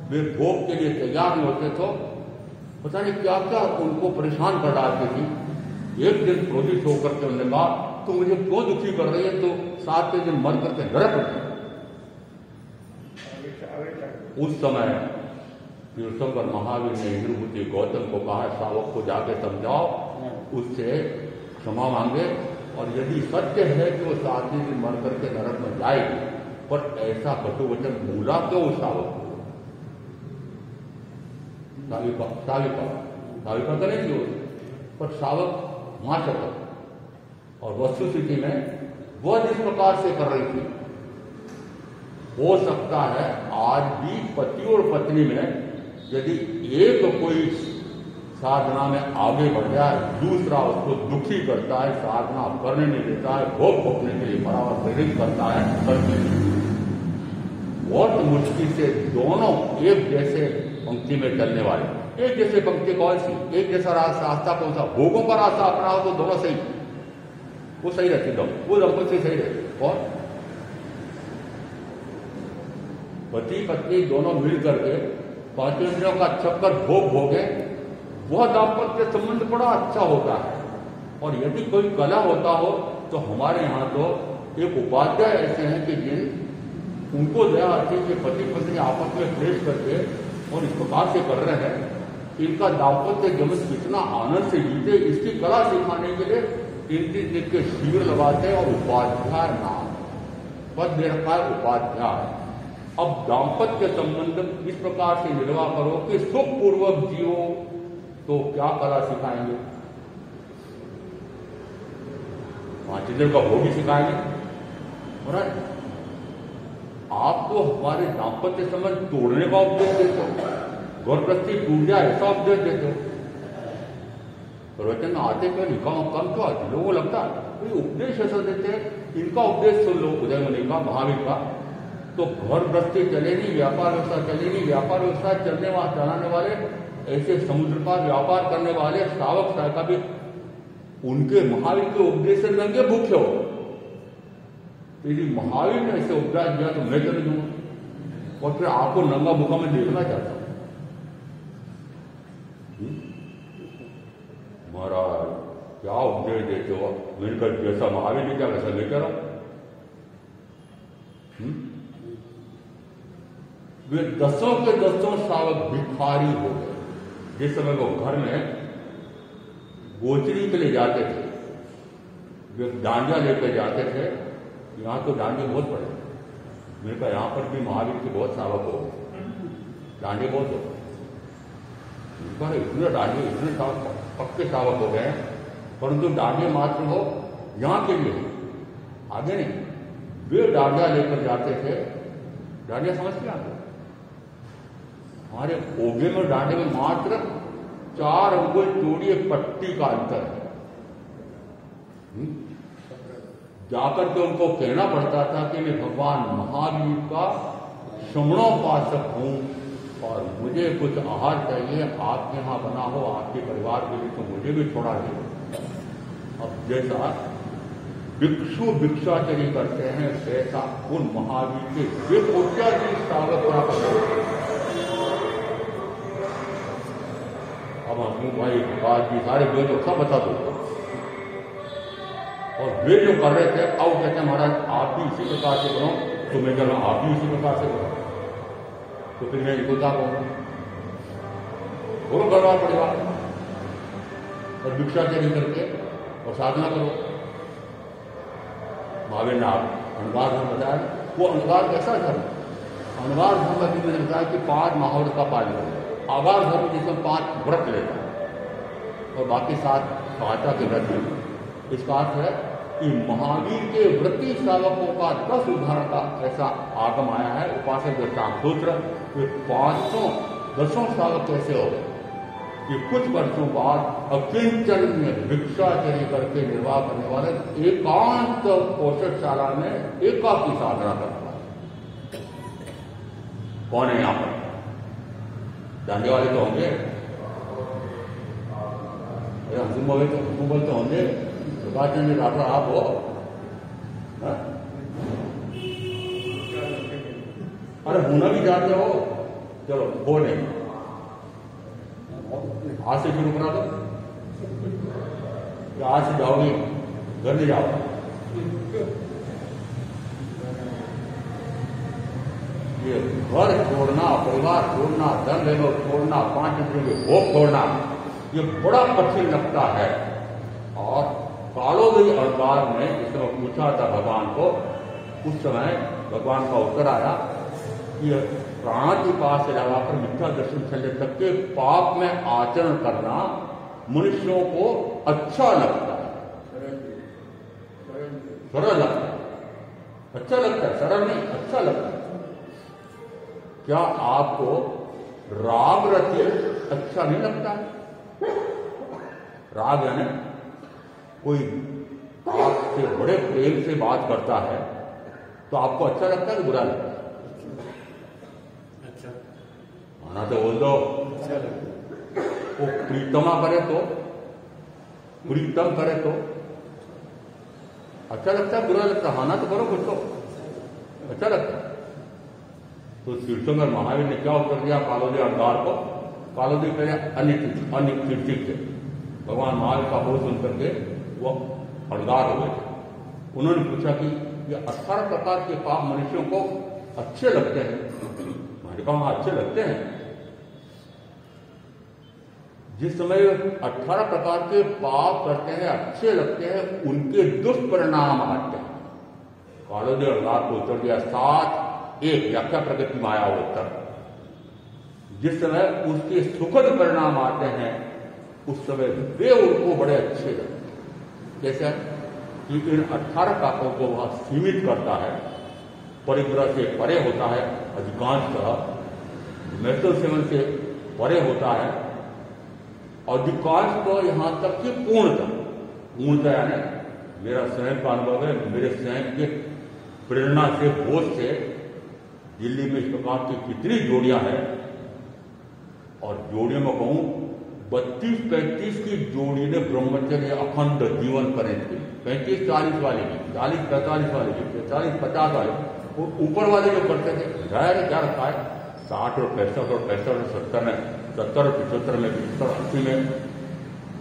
वे भोग के लिए तैयार नहीं होते तो पता नहीं क्या क्या उनको परेशान कर डालती थी। एक दिन क्रोधित होकर के उन्होंने कहा, तो मुझे क्यों दुखी कर रही है, तो 7वें दिन मर करके नरक में। उस समय तीर्थंकर महावीर ने इंद्रभूति गौतम को कहा, श्रावक को जाके समझाओ, उससे क्षमा मांगे, और यदि सत्य है कि वो 7वें दिन मर करके नरक में जाएगी, पर ऐसा कटु वचन बोला क्यों उस श्रावक को। साविका तो नहीं थी, पर श्रावक मां चक्र। और वस्तुस्थिति में वह जिस प्रकार से कर रही थी, हो सकता है आज भी पति और पत्नी में यदि एक कोई साधना में आगे बढ़ जाए, दूसरा उसको दुखी करता है, साधना करने नहीं देता है, भोग भोगने के लिए बराबर प्रेरित करता है, करते बहुत मुश्किल से दोनों एक जैसे पंक्ति में चलने वाले। एक जैसे पंक्ति कौन सी, एक जैसा रास्ता कौन सा, भोगों का रास्ता अपनाओ तो दोनों सही, वो सही रहती दो, वो दंपति सही रहती। और पति पत्नी दोनों मिल करके 5 इंद्रियों का चक्कर भोग भोगे, वह दाम्पत्य संबंध बड़ा अच्छा होता है। और यदि कोई कला होता हो तो हमारे यहाँ तो एक उपाध्याय ऐसे हैं कि जिन उनको दया आती है कि पति पत्नी आपस में क्लेश करके और इस प्रकार से कर रहे हैं, इनका दाम्पत्य जीवन कितना आनंद से जीते, इसकी कला सिखाने के लिए 3-3 दिन के शिविर लगाते हैं। और उपाध्याय नाम पद दे रखा है, उपाध्याय। अब दाम्पत्य संबंध इस प्रकार से निर्वाह करो कि सुखपूर्वक जियो, तो क्या कला सिखाएंगे, 5 दिन का भोग ही सिखाएंगे। और आप तो हमारे दाम्पत्य संबंध तोड़ने का उपदेश देते हो, गौरप्रस्थी टूट जाए ऐसा उपदेश देते हो। प्रवचन में आते क्यों नहीं, कम क्यों आते, लोगों को लगता है उपदेश ऐसा देते हैं, इनका उपदेश सुन लो, उदय मुनि का, महावीर का, तो घर गृहस्थी चले नहीं, व्यापार व्यवस्था चले नहीं। व्यापार व्यवस्था चलाने वाले, ऐसे समुद्र का व्यापार करने वाले श्रावक का भी उनके महावीर के उपदेश से नंगे भूखे हो। यदि महावीर ने ऐसे उपदेश दिया तो मैं चले दूंगा, और फिर आपको नंगा भूखा में देखना चाहता हूं। महाराज क्या उपदेश देते हो, मिलकर जैसा महावीर ने क्या वैसा लेकर आओ। वे 10 के 10 श्रावक भिखारी हो गए। जिस समय वो घर में गोचरी के लिए जाते थे, वे डांडिया लेकर जाते थे। यहाँ तो डांडिया बहुत पड़े, मेरे का यहाँ पर भी महावीर के बहुत श्रावक हो गए, डांडे बहुत हो गए, इतने डांडे, इतने पक्के श्रावक हो गए, परंतु डांडे मात्र हो यहाँ के लिए, आगे नहीं। वे डांडिया लेकर जाते थे। डांडिया समझते आपको, हमारे ओगे में डांडे में मात्र 4 अंगुल चौड़ी एक पट्टी का अंतर है। जाकर के उनको कहना पड़ता था कि मैं भगवान महावीर का श्रवणोपासक हूं और मुझे कुछ आहार चाहिए, आपके यहाँ बना हो, आपके परिवार के लिए, तो मुझे भी थोड़ा दे। अब जैसा भिक्षु भिक्षाचरी करते हैं, वैसा उन महावीर के वे कोट्याधीश श्रावक प्राप्त हो। अब हम भाई बात की सारे जो सब बता दो। और वे जो कर रहे थे, अब कहते हैं महाराज आप भी इसी प्रकार से करो, तो मैं कह रहा हूं आप भी इसी प्रकार से करो। तो फिर मैं इनको क्या कहूंगा, दोनों करना पड़ेगा, और भिक्षाचरी करके और साधना करो। महावीर ने आप अणगार धर्म बताया। वो अणगार कैसा धर्म? अणगार धर्म में मैंने बताया कि 5 माहौल का पालन करना। आगार धर्म जिसमें 5 व्रत लेता है और बाकी 7 सहायता के व्रत लेते। इसका अर्थ है कि महावीर के व्रती श्रावकों का 10 उदाहरण का ऐसा आगम आया है। उपासक दृष्टांत सूत्र 510 श्रावक कैसे हो गए कि कुछ वर्षों बाद अकिंचन में भिक्षाचर्य करके निर्वाह करने वाले एकांत पोषकशाला में एकाकी साधना करता है। कौन है यहां पर? जानने वाले तो होंगे, हंसुमल तो होंगे। सुभाष चंद्र राठौर आप हो? अरे होना भी चाहते हो? चलो हो नहीं, आज से शुरू करा दो या आज से जाओगे घर नहीं जाओ? ये घर छोड़ना, परिवार छोड़ना, धन लेना छोड़ना, 5 मिनट के भोग छोड़ना, ये बड़ा कठिन लगता है। और कालोदय अवतार में जिस समय पूछा था भगवान को, उस समय भगवान का उत्तर आया कि प्राणातिपात से लगाकर मिथ्या दर्शन शल्य तक के पाप में आचरण करना मनुष्यों को अच्छा लगता है, सरल लगता है, अच्छा लगता है, सरल नहीं अच्छा लगता है। क्या आपको राग रति अच्छा नहीं लगता है? राग यानी कोई आपसे बड़े प्रेम से बात करता है तो आपको अच्छा लगता है कि बुरा लगता है? अच्छा माना तो बोल दो। वो प्रीतमा करे तो, प्रीतम करे तो अच्छा लगता है बुरा लगता है? हाँ ना तो करो कुछ तो अच्छा लगता है। तो तीर्थंकर महावीर ने क्या उत्तर दिया कालोदय अणगार को? कालोदय पहले अन्य तीर्थिक थे, भगवान महावीर का बोल सुन करके वो अणगार हो गए थे। उन्होंने पूछा कि ये 18 प्रकार के पाप मनुष्यों को अच्छे लगते हैं? मैंने कहा अच्छे लगते हैं। जिस समय 18 प्रकार के पाप करते हैं अच्छे लगते हैं, उनके दुष्परिणाम आते हैं। कालोदय अणगार को उत्तर दिया 7:1 व्याख्या प्रगति माया उत्तर। जिस समय उसके सुखद परिणाम आते हैं उस समय वे उनको बड़े अच्छे लगते हैं। जैसे कि इन 18 पापों को वह सीमित करता है, परिग्रह से परे होता है, अधिकांशतः मैथुन सेवन से परे होता है, अधिकांश तो यहां तक कि पूर्णता यानी मेरा स्वयं का अनुभव है, मेरे स्वयं के प्रेरणा से बोझ से दिल्ली में इस प्रकार की कितनी जोड़ियां हैं, और जोड़ियों में कहूं 32-35 की जोड़ी ने ब्रह्मचर्य अखंड जीवन करें थे। 35-40 वाले भी, 40-45 वाले भी, 40-50 वाले, और ऊपर वाले जो करते थे जाहिर क्या रखा है 60 और 65 और 65 और 70 में, 70 और 75 में, 70 80 में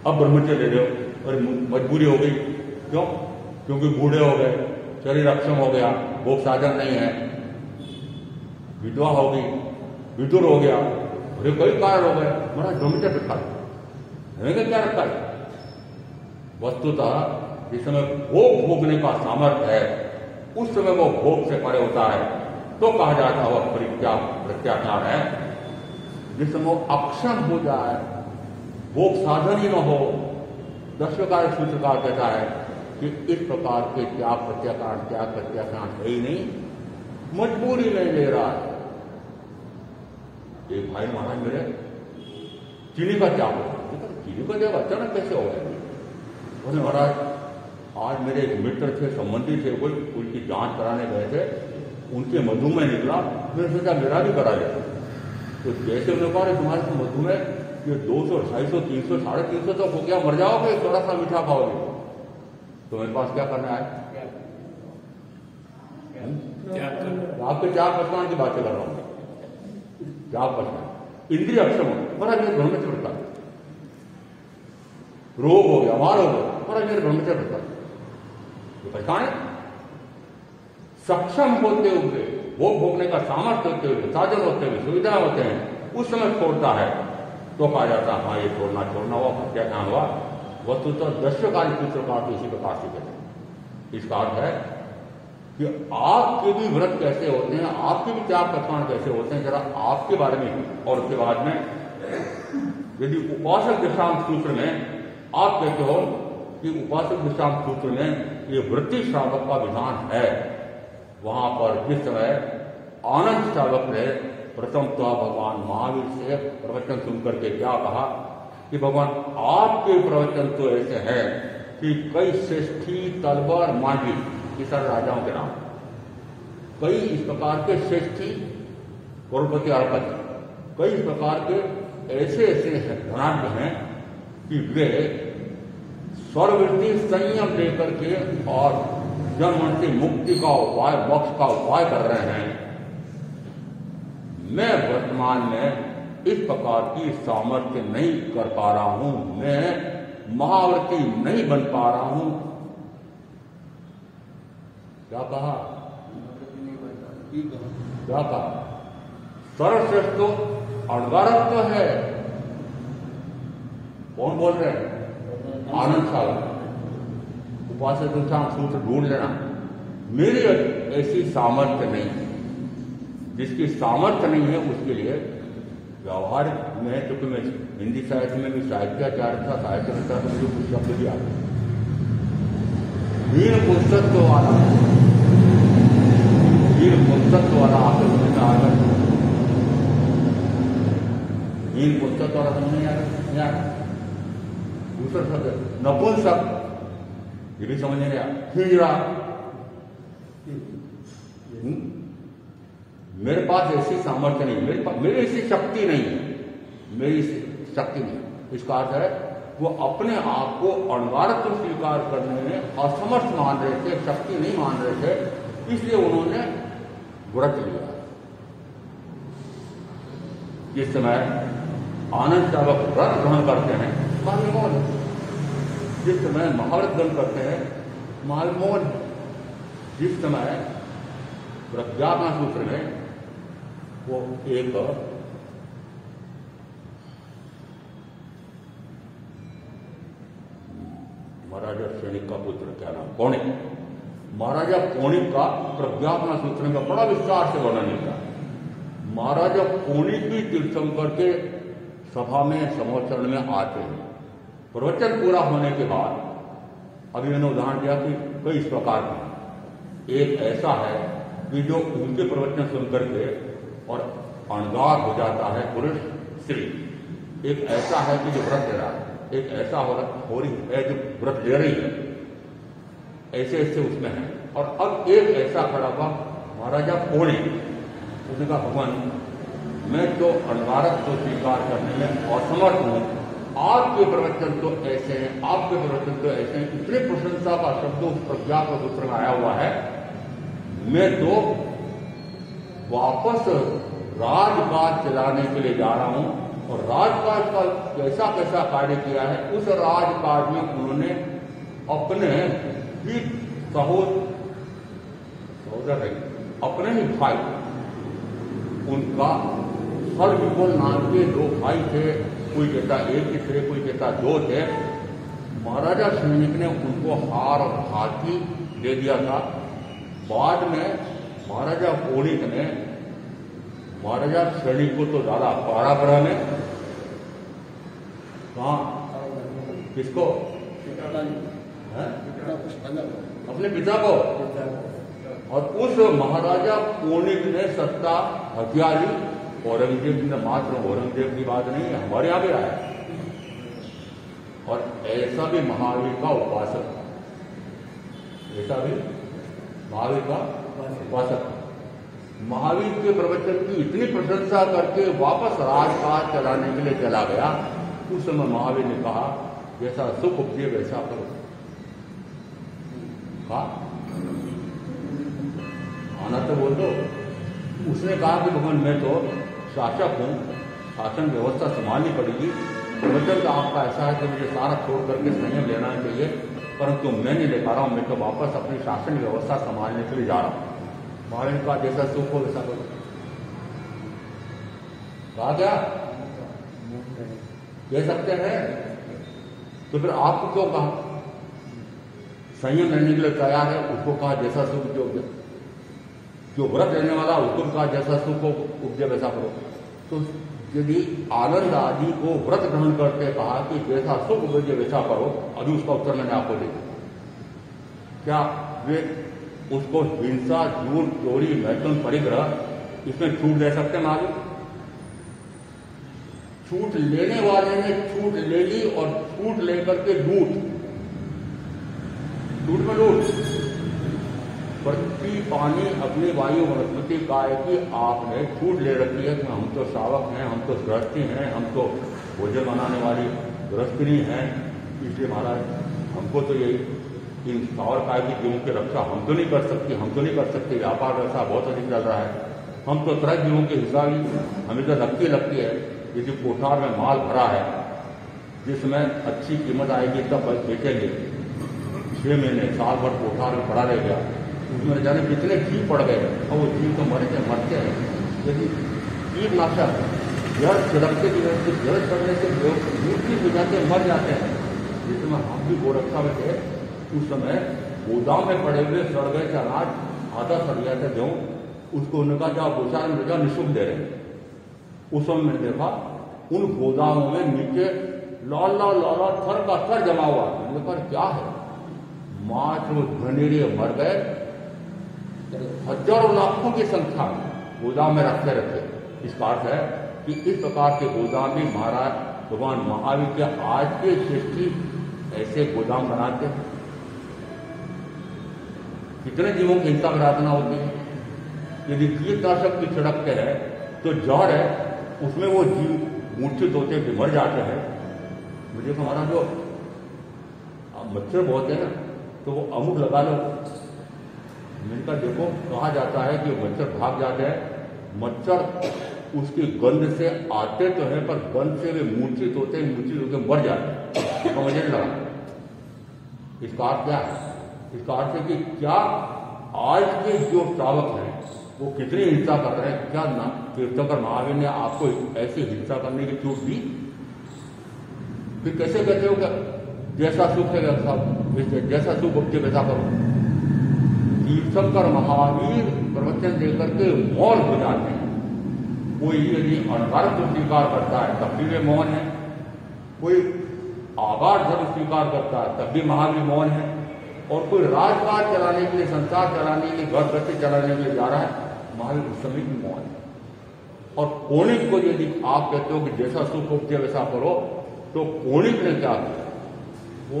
अब ब्रह्मचर्य ले रहे हो। और मजबूरी हो गई, क्यों? क्योंकि बूढ़े हो गए, शरीर अक्षम हो गया, भोग साधन नहीं है, विधवा हो गई, विदुर हो गया, और कई कारण हो गए, महाराज ब्रह्मचर्य रखा है। क्या रखा है? वस्तुतः जिस समय भोग भोगने का सामर्थ्य है उस समय वो भोग से परे होता है, तो कहा जाता है वह प्रत्याचार है। जिस समय वो अक्षम हो जाए, भोग साधन ही न हो, दशवकार सूत्रकार कहता है कि इस प्रकार के त्याग प्रत्याचार है ही नहीं, मजबूरी में ले रहा है। एक भाई महाराज मेरे चीनी का त्याग हो, चीनी का त्याग अचानक कैसे हो गया? बोले महाराज आज मेरे एक मित्र थे, संबंधी थे, कोई उनकी जांच कराने गए थे, उनके मधुमेह निकला, मैंने सोचा मेरा भी करा लेता। तो जैसे उन्होंने कहा तुम्हारे तो मधुमेह ये 200, 250, 300, 350 तक हो गया, मर जाओगे, थोड़ा सा मीठा खाओगे। तो मेरे पास क्या करना है? आपके त्याग पछताने की बातें कर रहा हूं, त्याग पछताना, इंद्रिय अक्षम हो, महाराज मेरे ब्रह्मचर्य रखा, रोग हो गया, मार हो गया, महाराज मेरे ब्रह्मचर्य रखा, तो पछताने। सक्षम होते हुए, भोग भोगने का सामर्थ्य होते हुए, साधन होते हुए, सुविधा होते हैं, उस समय छोड़ता है तो कहा जाता है हाँ ये छोड़ना हुआ, प्रत्याख्यान हुआ। वस्तु तो दस्यकाली सूत्रकार को इसी प्रकार से कहते हैं। इसका अर्थ है कि आपके भी व्रत कैसे होते हैं, आपके भी त्याग प्रमाण कैसे होते हैं, जरा आपके बारे में। और उसके बाद में यदि उपासक दशांश सूत्र में आप कहते हो कि उपासक दशांश सूत्र में ये वृत्ति श्रावक का विधान है, वहां पर जिस समय आनंद श्रावक ने प्रथम तो भगवान महावीर से प्रवचन सुनकर के क्या कहा कि भगवान आपके प्रवचन तो ऐसे हैं कि कई श्रेष्ठी तलवार मांगी, ये सारे राजाओं के नाम, कई इस प्रकार के श्रेष्ठी करोड़पति अरबपति, कई इस प्रकार के ऐसे ऐसे धनाढ्य हैं कि वे स्वरवृत्ति संयम लेकर के और जन्म से मुक्ति का उपाय, मोक्ष का उपाय कर रहे हैं। मैं वर्तमान में इस प्रकार की सामर्थ्य नहीं कर पा रहा हूं, मैं महाव्रती नहीं बन पा रहा हूं। क्या कहा? क्या कहा? सर्वश्रेष्ठ तो अणगारत्व है। कौन बोल रहे हैं? आनंद सागर। उपासक सूत्र ढूंढ लेना। मेरी ऐसी सामर्थ्य नहीं, जिसकी सामर्थ्य नहीं है उसके लिए व्यवहार में, क्योंकि मैं हिंदी साहित्य में भी साहित्याचार्य था, साहित्य में था, तो मुझे कुछ शब्द भी आते वीर पुस्तक वाला, वीर पुस्तक वाला आपके समझ में आएगा, वीर पुस्तक वाला समझ नहीं आएगा। दूसरा शब्द नपुंसक, ये भी समझ नहीं आया। हीरा, मेरे पास ऐसी सामर्थ्य नहीं, मेरी ऐसी शक्ति नहीं है, मेरी शक्ति नहीं। इसका अर्थ है वो अपने आप को अणगारत्व स्वीकार करने में असमर्थ मान रहे थे, शक्ति नहीं मान रहे थे, इसलिए उन्होंने व्रत लिया। जिस समय आनंद श्रावक व्रत ग्रहण करते हैं महाविमोहन, जिस समय महाव्रत ग्रहण करते हैं महाविमोहन, जिस समय प्रज्ञापना सूत्र में वो एक महाराजा सैनिक का पुत्र, क्या नाम, कौणिक, महाराजा कौणिक का प्रज्ञापना सूत्र का बड़ा विस्तार से वर्णन किया। महाराजा कौणिक भी तीर्थंकर के सभा में समोचरण में आते हैं। प्रवचन पूरा होने के बाद अभी मैंने उदाहरण दिया कि कई इस प्रकार के, एक ऐसा है कि जो उनके प्रवचन सुनकर के और अणगार हो जाता है पुरुष स्त्री, एक ऐसा है कि जो व्रत ले रहा है, एक ऐसा हो रही है जो व्रत ले रही है, ऐसे ऐसे उसमें है। और अब एक ऐसा खड़ा हुआ महाराजा कोणे, उसने कहा भगवान मैं तो अणगारत को स्वीकार करने में असमर्थ हूं, आपके प्रवचन तो ऐसे हैं, आपके प्रवचन तो ऐसे हैं, इतने प्रशंसा का शब्द उस प्रज्ञा का सूत्र में आया हुआ है, मैं तो वापस राजकाज चलाने के लिए जा रहा हूं। और राजकाज का कैसा कैसा कार्य किया है, उस राजकाज में उन्होंने अपने ही सहोदर है, अपने ही भाई, उनका हर विपुल नाम के दो भाई थे, कोई कहता एक ही थे, कोई कहता दो थे। महाराजा सैनिक ने उनको हार और हाथी दे दिया था। बाद में महाराजा कोणिक ने महाराजा सैनिक को तो डाला कारागृह में। कहा? किसको? अपने पिता को। और उस महाराजा कोणिक ने सत्ता हथिया ली। औरंगजेब ने, मात्र औरंगजेब की बात नहीं है, हमारे यहां भी आया। और ऐसा भी महावीर का उपासक, ऐसा भी महावीर का उपासक, महावीर के प्रवचन की इतनी प्रशंसा करके वापस राजकाज चलाने के लिए चला गया। उस समय महावीर ने कहा जैसा सुख उपजे वैसा करो। कहा आना तो बोल दो। उसने कहा कि भगवान मैं तो शासक हूं, शासन व्यवस्था संभालनी पड़ेगी, प्रवचन तो आपका ऐसा है कि मुझे सारा छोड़ करके संयम लेना चाहिए, परंतु मैं नहीं ले पा रहा हूं, मैं तो वापस अपनी शासन व्यवस्था संभालने के लिए जा रहा हूं। महावीर का जैसा सुख हो वैसा करो। कहा क्या कह सकते हैं? तो फिर आपको क्यों कहा? संयम लेने के लिए तैयार है, उसको कहा जैसा सुख जो जो व्रत रहने वाला उसको भी कहा जैसा सुख को उपजे वैसा करो। तो यदि आनंद आदि को व्रत ग्रहण करते कहा कि जैसा सुख उपजे वैसा करो, अभी उसका उत्तर मैंने आपको दे दिया। क्या वे उसको हिंसा, झूठ, चोरी, मैथुन, परिग्रह इसमें छूट दे सकते महावीर? छूट लेने वाले ने छूट ले ली और छूट लेकर के लूट में लूट। पृथ्वी, पानी, अग्नि, वायु, वनस्पति, काय की आपने छूट ले रखी है कि हम तो श्रावक हैं, हम तो गृहस्थी हैं, हम तो भोजन बनाने वाली गृहस्थी हैं, इसलिए महाराज हमको तो ये इन स्थावर काय की जीवों की रक्षा हम तो नहीं कर सकते, व्यापार व्यवसाय बहुत अधिक चल रहा है, हम तो तरह जीवों के हिसाब ही हमें तो लगती है। यदि कोठार में माल भरा है जिसमें अच्छी कीमत आएगी तब बेचेंगे, 6 महीने साल भर कोठार में पड़ा रह गया, उसमें जाने कितने जीव पड़ गए और वो जीव तो मरते हैं। यदि कीटनाशक जड़ छिड़कते की वजह से जड़ चढ़ने से मूर्ति हो जाते मर जाते हैं। जिसमें हम भी गोरक्षा में थे उस समय गोदाम में पड़े हुए सड़ गए थे अनाज, आधा सड़ गया था गेहूं, उसको उनका जहाँ गोशाला में जगह निःशुल्क दे रहे। उस समय मैंने देखा उन गोदामों में नीचे लाल थर का थर जमा हुआ। मैंने कहा क्या है? मात्र घनेरे मर गए, हजारों लाखों की संख्या में गोदाम में रखे। इसका अर्थ है कि इस प्रकार के गोदाम भी महाराज भगवान महावीर के आज के सृष्टि ऐसे गोदाम बनाते हैं। कितने जीवों की हिंसा प्रार्थना होती है। यदि कीटनाशक की छिड़कते हैं तो जड़ है उसमें वो जीव मूर्छित होते हैं, मर जाते हैं। मुझे तो हमारा जो मच्छर बहुत है ना, तो वो अमुक लगा लो। मैंने कहा देखो कहा जाता है कि मच्छर भाग जाते हैं, मच्छर उसकी गंध से आते तो हैं पर गंध से वे मूर्छित होते होकर मर जाते हैं। तो मुझे नहीं लगा इसका अर्थ क्या है? इसका अर्थ है कि क्या आज के जो श्रावक हैं वो कितनी हिंसा कर रहे हैं? क्या ना तीर्थंकर महावीर ने आपको ऐसी हिंसा करने की छूट दी? फिर कैसे कहते हो क्या जैसा सुख है जैसा सुख उपजे वैसा करो? तीर्थंकर महावीर प्रवचन देकर के मौन हो जाते हैं। कोई यदि अनगार को स्वीकार करता है तब भी वे मौन है, कोई आगार धर्म स्वीकार करता है तब भी महावीर मौन है, और कोई राजकाज चलाने के लिए, संसार चलाने के लिए, घर गति चलाने के लिए जा रहा है, महावीर उस समय भी मौन है। और कोणिक को यदि आप कहते हो कि जैसा सुख उपजे वैसा करो, तो कोणिक ने क्या किया? वो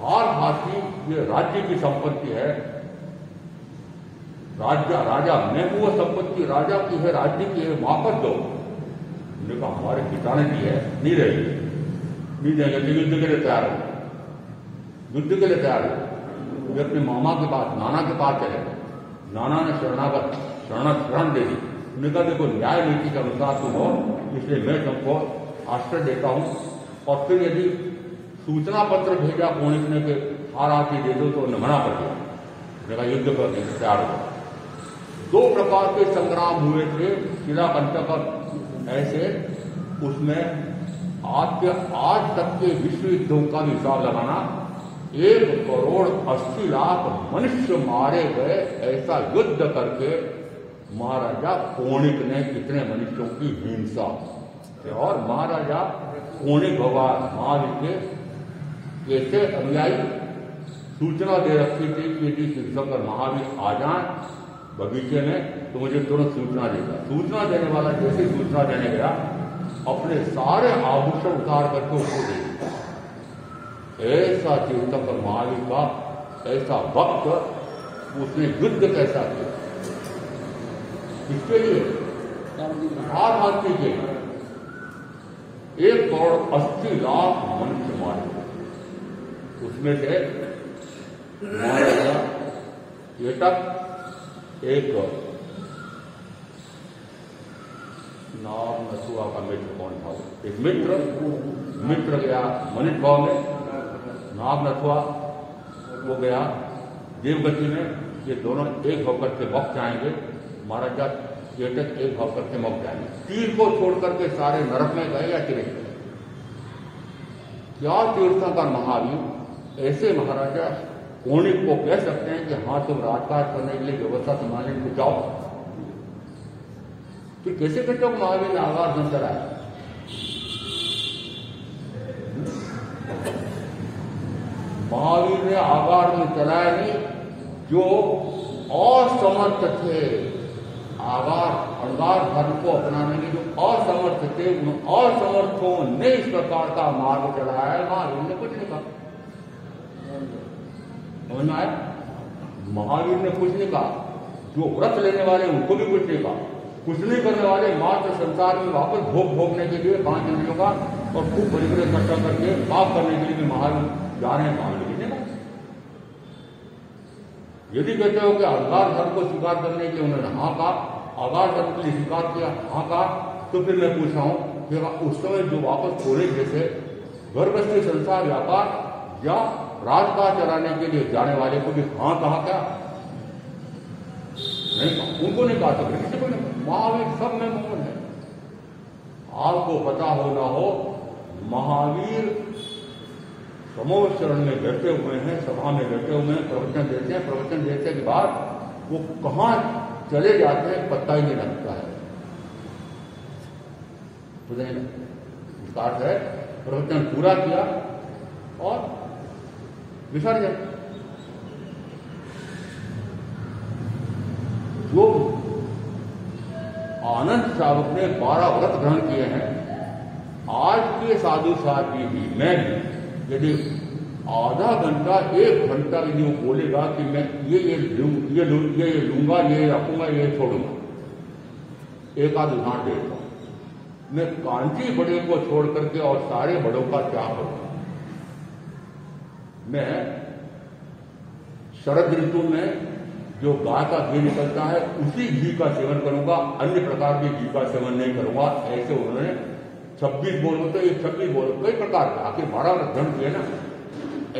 हार हाथी ये राज्य की संपत्ति है, राजा मैं वो संपत्ति राजा की है, राज्य की है, वापस दो। उन्होंने कहा हमारे पिता ने दी है, नहीं रहेगी, नहीं देंगे, युद्ध के लिए तैयार हो, युद्ध के लिए तैयार हो। वे अपने मामा के पास, नाना के पास चले गए। नाना ने शरण दे दी। उन्होंने कहा देखो न्याय नीति के अनुसार तुम हो, इसलिए मैं तुमको आश्रय देता हूं। और फिर यदि सूचना पत्र भेजा कोणिक ने के हार हाथी दे दो, तो उन्होंने मना कर दिया। उन्होंने कहा युद्ध करने से तैयार हो। 2 प्रकार के संग्राम हुए थे शिलाकंटक और ऐसे, उसमें आज तक के विश्व युद्धों का भी हिसाब लगाना, 1,80,00,000 मनुष्य मारे गए। ऐसा युद्ध करके महाराजा कोणिक ने कितने मनुष्यों की हिंसा, और महाराजा कोणिक भगवान महावीर के कैसे अनुयायी सूचना दे रखी थी कि यदि तीर्थंकर महावीर आ जाए बगीचे में तो मुझे तुरंत सूचना देगा। सूचना देने वाला जैसे सूचना देने गया अपने सारे आभूषण उतार करके उसको दे दिया। ऐसा तीर्थंकर महावीर का ऐसा भक्त, उसने युद्ध कैसा किया, इसके लिए हाथ कीजिए 1,80,00,000 मनुष्य मारे। उसमें से महाराजा केतक एक नाम नथुआ का मित्र कौन था, एक मित्र गया मनित भाव में, नाम नथुआ वो गया देवगति में। ये दोनों एक होकर के मुक्त जाएंगे, महाराजा केतक एक होकर के मुक्त जाएंगे। तीर को छोड़कर के सारे नरक में गए या चले गए। क्या तीर्थंकर महावीर ऐसे महाराजा कोणिक को कह सकते हैं कि हाँ तुम राजकाज करने के लिए व्यवस्था संभालने को जाओ, फिर कैसे कहते हो महावीर ने आगार धर्म चलाया? महावीर ने आगार में चलाया नहीं, जो असमर्थ थे आगार अंगार धर्म को अपनाने के जो असमर्थ थे, उन असमर्थों ने इस प्रकार का मार्ग चलाया है। महावीर ने कुछ नहीं कहा, समझ में आया? महावीर ने कुछ नहीं कहा। जो व्रत लेने वाले उनको भी कुछ नहीं कहा। कुछ नहीं करने वाले मात्र संसार में वापस भोग भोगने के लिए 5 इंद्रियों का और खूब बड़ी बड़ी इकट्ठा करके पाप करने के लिए भी महावीर जा रहे हैं। महावीर ने नहीं। यदि कहते हो कि आगार धर्म को स्वीकार करने के लिए उन्होंने हाँ कहा, आगार धर्म के लिए स्वीकार किया हाँ कहा, तो फिर मैं पूछ रहा हूं कि उस समय जो वापस खोले जैसे घर गृहस्थी संसार व्यापार या राजकाज चलाने के लिए जाने वाले को भी हाँ कहा क्या? नहीं कहा, उनको नहीं कहा। तो किसी को नहीं। महावीर सब में मौन है। आपको पता हो ना हो, महावीर समूह चरण में बैठे हुए हैं, सभा में बैठे हुए हैं, प्रवचन देते हैं। प्रवचन देने के बाद वो कहां चले जाते हैं पता ही नहीं लगता है। इसका अर्थ है प्रवचन पूरा किया और विसर्जन। जो आनंद श्रावक ने 12 व्रत ग्रहण किए हैं, आज के साधु साथी भी, मैं भी, यदि आधा घंटा 1 घंटा यदि वो बोलेगा कि मैं ये लूंगा, ये रखूंगा, ये छोड़ूंगा, एक आध उदाहरण देता हूं। मैं कांची बड़े को छोड़ करके और सारे बड़ों का त्याग करूंगा। मैं शरद ऋतु में जो गाय का घी निकलता है उसी घी का सेवन करूंगा, अन्य प्रकार के घी का सेवन नहीं करूंगा। ऐसे उन्होंने 26 बोल होते, ये 26 बोल कई प्रकार के आखिर 12 व्रत ग्रहण किए ना।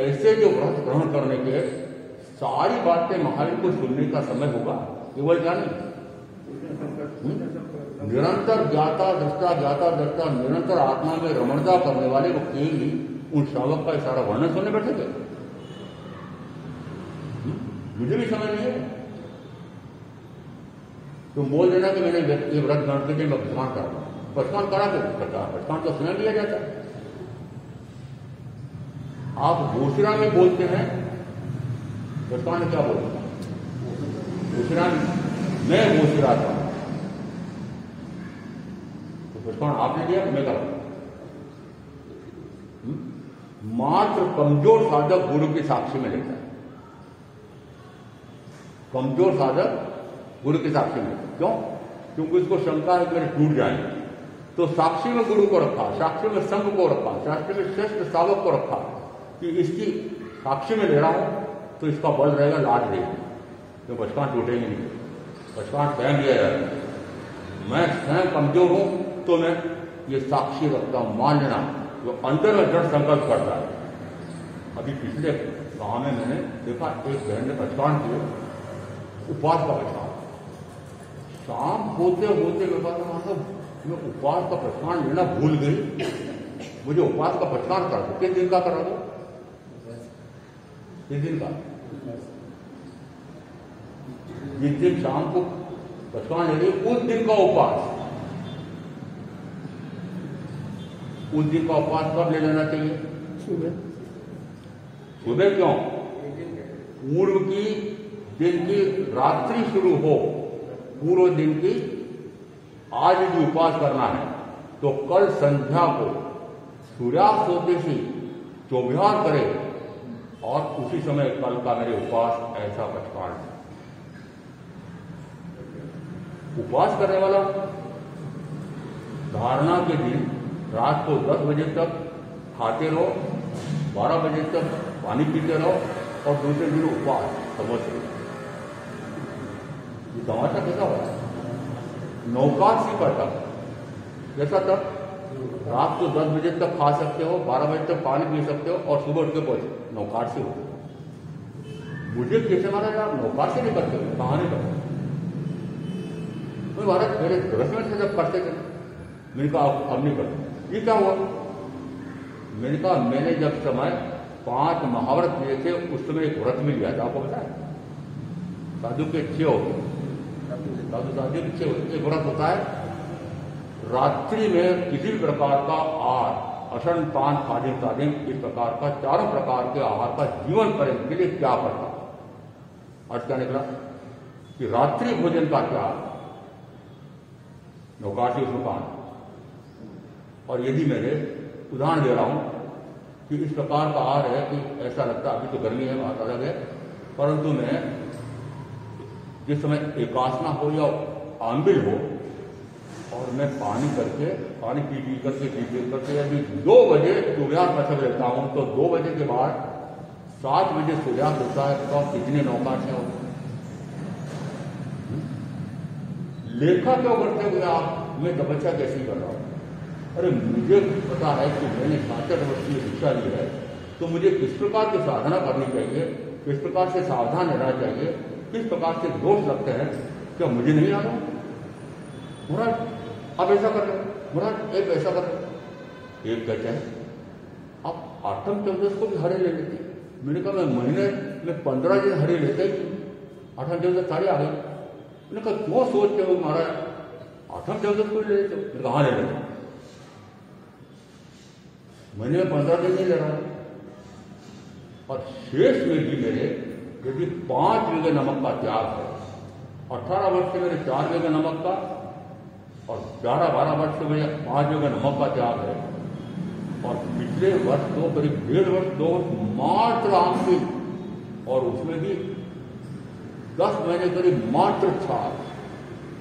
ऐसे जो व्रत ग्रहण करने के सारी बातें महावीर को सुनने का समय होगा, केवल जाने निरंतर ज्ञाता दृष्टा निरंतर आत्मा में रमणता करने वाले वो केवल उन श्रावक का सारा वर्णन सुनने बैठे थे। मुझे भी समझ नहीं है। तुम बोल देना कि मैंने ये व्रत ग्रहण करके मैं पछतान कर रहा हूं, पछतान करा के पछतान तो स्वयं लिया जाता है। आप दूसरा में बोलते हैं, पछतान क्या बोलता? दूसरा मैं दूसरा था तो पछतान आपने दिया, मैं करा। मात्र कमजोर साधक गुरु की साक्षी में लेता है। कमजोर साधक गुरु की साक्षी में, क्यों? क्योंकि उसको शंका है मेरे टूट जाएंगे, तो साक्षी में गुरु को रखा, साक्षी में संघ को रखा, साक्षी में श्रेष्ठ सावक को रखा कि इसकी साक्षी में ले रहा हूं तो इसका बल रहेगा, लाज रहेगी, तो बचकान टूटेंगे नहीं, बचकान स्वयं लिया जाएगा। मैं स्वयं कमजोर हूं तो मैं ये साक्षी रखता हूं, मान लेना। जो अंदर में दृढ़ संकल्प करता है। अभी पिछले गांव में मैंने देखा, एक बहन ने बचकान किए, उपवास का प्रश्न। शाम होते होते मैं उपवास का प्रश्न लेना भूल गई, मुझे उपवास का प्रश्न करा दो। किस दिन का करा दो? किस दिन का? जिस दिन शाम को प्रश्न ले रही उस दिन का उपवास। उस दिन का उपवास कब ले लेना चाहिए? सुबह। सुबह क्यों? पूर्व की दिन की रात्रि शुरू हो, पूर्व दिन की आज भी उपवास करना है तो कल संध्या को सूर्यास्त होते ही चौबिहार करे और उसी समय कल का मेरे उपवास ऐसा पचकान है। उपवास करने वाला धारणा के दिन रात को 10 बजे तक खाते रहो, 12 बजे तक पानी पीते रहो और दूसरे दिन उपवास। समझ रहे ये तमाशा कैसा हुआ? नौकाशी पर तक जैसा तक रात को 10 बजे तक खा सकते हो, 12 बजे तक पानी पी सकते हो और सुबह उठ के पहुंचे नौकाशी हो। मुझे कैसे मारा यार, नौकाशी नहीं करते हो, कहां नहीं करते? भारत मेरे रसमें से जब करते थे, मैंने कहा अब नहीं करते। ये क्या हुआ? मैंने कहा मैंने जब समय 5 महाव्रत लिए थे उस समय एक व्रत में लिया था, आपको पता है? साधु के 6 होते, साधु के 6 एक व्रत होता है रात्रि में किसी भी प्रकार का आहार, अशन, पान, खादिम, तादिम, इस प्रकार का चारों प्रकार के आहार का जीवन पर्यंत के लिए क्या करता। आज क्या निकला कि रात्रि भोजन का क्या नौकाशी सुपान। और यदि मैंने उदाहरण दे रहा हूं कि इस प्रकार का आहार है कि ऐसा लगता, अभी तो गर्मी है, बात अलग है, परंतु मैं जिस समय एकासना हो या आंबिल हो और मैं पानी पी करके यदि 2 बजे सूर्यास्त पसंद लेता हूं तो 2 बजे के बाद 7 बजे सूर्यास्त होता है तो कितने नौकाशे होते हैं। लेखा क्यों करते हुए आप, मैं तपस्या कैसी कर रहा हूं। अरे मुझे पता है कि मैंने 66 वर्ष की शिक्षा ली है, तो मुझे किस प्रकार की साधना करनी चाहिए, किस प्रकार से सावधान रहना चाहिए, किस प्रकार से दोष लगते हैं, क्या मुझे नहीं आ रहा। महाराज आप ऐसा कर रहे हो, महाराज एक ऐसा कर रहे हो। एक कहते हैं आप आठम चौदस को भी हरे ले लेते। मैंने कहा मैं महीने में 15 दिन हरे लेते ही, आठम चौदस सारे आ गए। मैंने कहा क्यों सोचते हो महाराज आठम चौदस को ले लेते हो। कहाँ ले लेते, महीने में 15 दिन नहीं ले रहा। और शेष में भी मेरे यदि 5 बीघे नमक का त्याग है, 18 वर्ष से मेरे 4 बीघे नमक का और 11-12 वर्ष से मेरे 5 बीघे नमक का त्याग है, और पिछले वर्ष तो करीब 1.5 वर्ष 2 वर्ष मात्र आमली, और उसमें भी 10 महीने करीब मात्र छाछ।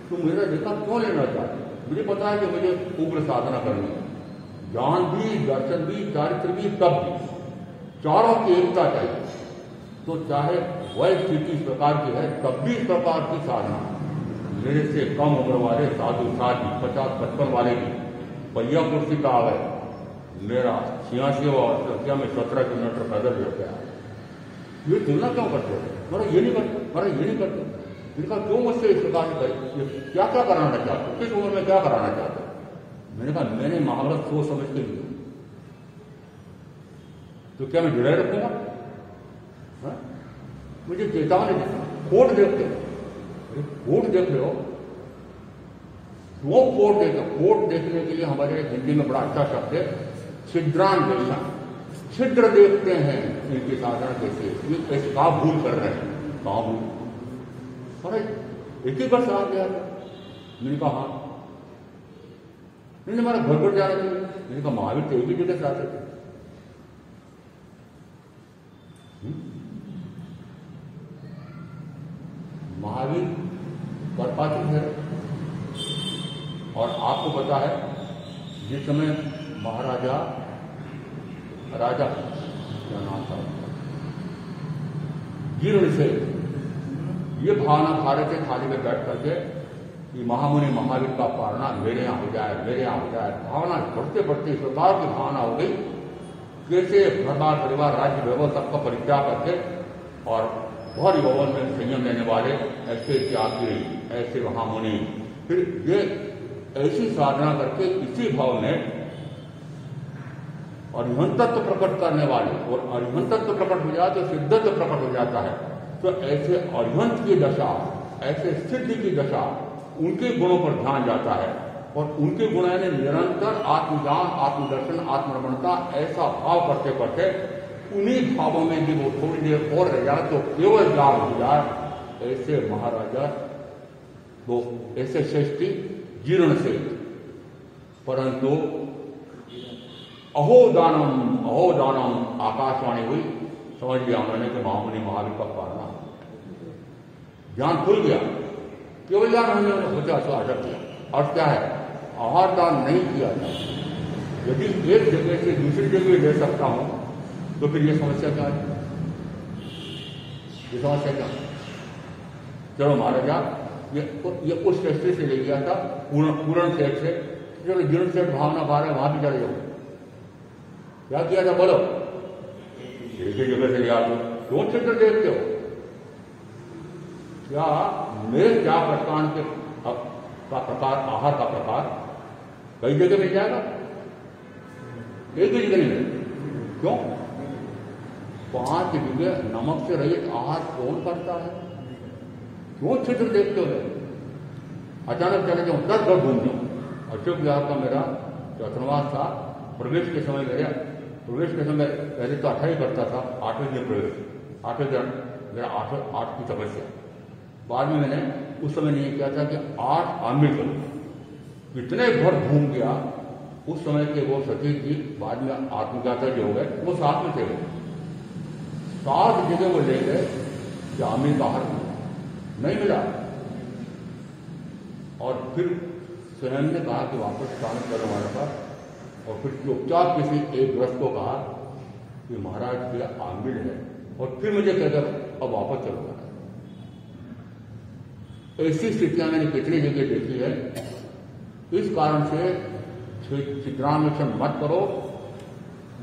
तो मेरा देखा क्यों लेना चाहते। मुझे पता है कि मुझे उग्र साधना करनी है, ज्ञान भी, दर्शन भी, चारित्र भी, तब भी चारों की एकता चाहिए। तो चाहे वह स्थिति इस प्रकार की है तब भी इस प्रकार की साधना। मेरे से कम उम्र वाले साधु साथी 50-55 वाले भी पहिया कुर्सी का आ गए, मेरा 86 और संख्या में 17 किलोमीटर पैदल हो गया। ये तुलना क्यों करते हो, मेरा ये नहीं करते, मेरा ये नहीं करते। इनका क्यों मुझसे इस प्रकार से क्या क्या कराना चाहते, किस उम्र में क्या कराना चाहते। मैंने कहा मैंने महाभारत सोच समझ के लिए, तो क्या मैं जुड़े रखूंगा। मुझे चेतावनी देता, कोर्ट देखते हो, कोर्ट देख रहे हो, वो कोर्ट देखने के लिए हमारे हिंदी में बड़ा अच्छा शब्द है छिद्रान्वेषण। छिद्र देखते हैं इनकी साधना कैसे, ये कैसे कहाँ भूल कर रहे हैं, कहाँ भूल। अरे एक ही बार सवाल किया था, मैंने कहा हाँ, नहीं हमारा घर जाना चाहिए। मैंने कहा महावीर तो एक ही जगह से आते थे। महावीर कर्पाती है, और आपको पता है जिस समय महाराजा राजा क्या नाम था जीर्ण से ये भावना खा रहे थे थाली में बैठ करके कि महामुनि महावीर का पारना मेरे यहाँ हो जाए, मेरे यहाँ हो जाए। भावना बढ़ते बढ़ते इस प्रकार की भावना हो गई, कैसे घर परिवार राज्य वैभव सबका परित्याग करके और भर यौवन में संयम लेने वाले ऐसे त्यागी, ऐसे महामुनि, फिर ये ऐसी साधना करके इसी भाव में अरिहंत तत्व प्रकट करने वाले, और अरिहंत तत्व प्रकट हो जाए तो सिद्धत्व प्रकट हो जाता है। तो ऐसे अरिहंत की दशा, ऐसे सिद्धि की दशा, उनके गुणों पर ध्यान जाता है, और उनके गुण यानी निरंतर आत्मज्ञान, आत्मदर्शन, आत्मरमणता, ऐसा भाव करते करते उन्हीं भावों में भी वो थोड़ी देर और रह जाए तो केवल ज्ञान हो जाए। ऐसे महाराजा वो ऐसे श्रेष्ठी जीर्ण से, परंतु अहोदानम आकाशवाणी हुई, समझ लिया मैंने कि महामुनि महावीर का पारना, ज्ञान खुल गया, केवल ज्ञान होने वाले सोचा स्वागत किया। और क्या है, आहार दान नहीं किया जाए। यदि एक जगह से दूसरी जगह ले सकता हूं तो फिर ये समस्या क्या है, ये समस्या क्या। चलो महाराजा ये उस दृष्टि से ले गया था पूर्ण सेठ से, चलो जीर्ण सेठ भावना पा रहे वहां भी चले जाओ। क्या किया था बोलो, एक ही जगह से ले आते, क्यों चित्र देखते हो। क्या मेरे क्या प्रकार के का प्रकार, आहार का प्रकार कई जगह मिल जाएगा, एक ही जगह नहीं मिलेगा। क्यों, 5 जगह नमक से रहित आहार कौन करता है। क्यों चित्र देखते हो, अचानक चले जाओ 10 घर घूम जाओ, अशोक विहार का मेरा छात्रावास था। प्रवेश के समय पहले तो 8 ही करता था, 8वें दिन प्रवेश, 8वें दिन मेरा 8 की तपस्या। बाद में मैंने उस समय नहीं किया था कि 8 आमिर करूँ। इतने भर घूम गया उस समय के वो सतीश जी, बाद में आत्मज्ञाता जो हो गए, वो साथ में थे। 7 जगह वो ले गए कि आमिर का हार नहीं मिला, और फिर स्वयं ने कहा कि वापस स्थान करो हमारे पास। और फिर चुपचाप किसी एक ग्रस्त को कहा कि महाराज ये आमिर है, और फिर मुझे कहकर अब वापस चलो। ऐसी स्थितियां मैंने कितनी जगह देखी है। इस कारण से छिद्रान्वेषण मत करो।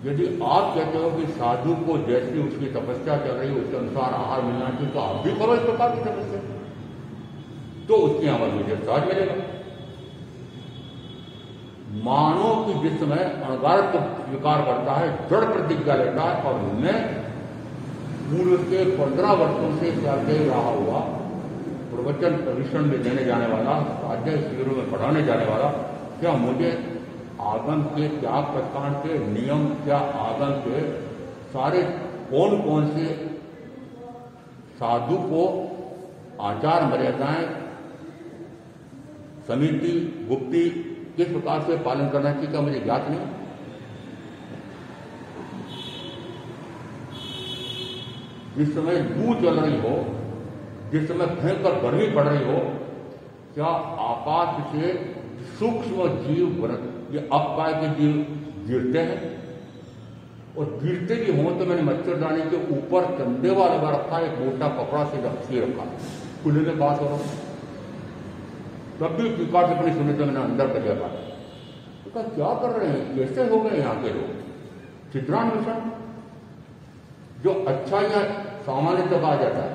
यदि आप कहते हो कि साधु को जैसी उसकी तपस्या चल रही है उसके अनुसार आहार मिलना चाहिए, तो आप भी करो इस प्रकार की तपस्या, तो उसकी अमल मुझे सहज मिलेगा। मानो कि जिस समय अणगारत को स्वीकार करता है, दृढ़ प्रतिज्ञा लेता है, और मैं पूर्व के 15 वर्षों से करके रहा हुआ प्रवचन प्रशिक्षण में देने जाने वाला, स्वाध्याय शिविरों में पढ़ाने जाने वाला, क्या मुझे आगम के क्या प्रकार के नियम, क्या आगम के सारे कौन कौन से साधु को आचार मर्यादाएं, समिति, गुप्ती किस प्रकार से पालन करना चाहिए, क्या मुझे ज्ञात नहीं। जिस समय लू चल रही हो, जिस समय भयंकर गर्मी पड़ रही हो, क्या आकाश से सूक्ष्म जीव, ये अपकाय के जीव गिरते हैं, और गिरते भी हों तो मैंने मच्छरदानी के ऊपर चंदेवा लगा रखा है, एक मोटा कपड़ा से रखी रखा है, खुले में बात हो रहा। तब भी टीका टिप्पणी सुने तो मैंने अंदर कर दिया बात, तो क्या कर रहे हैं, कैसे हो गए यहाँ के लोग। छिद्रान्वेषण जो अच्छा या सामान्य तक आ जाता है।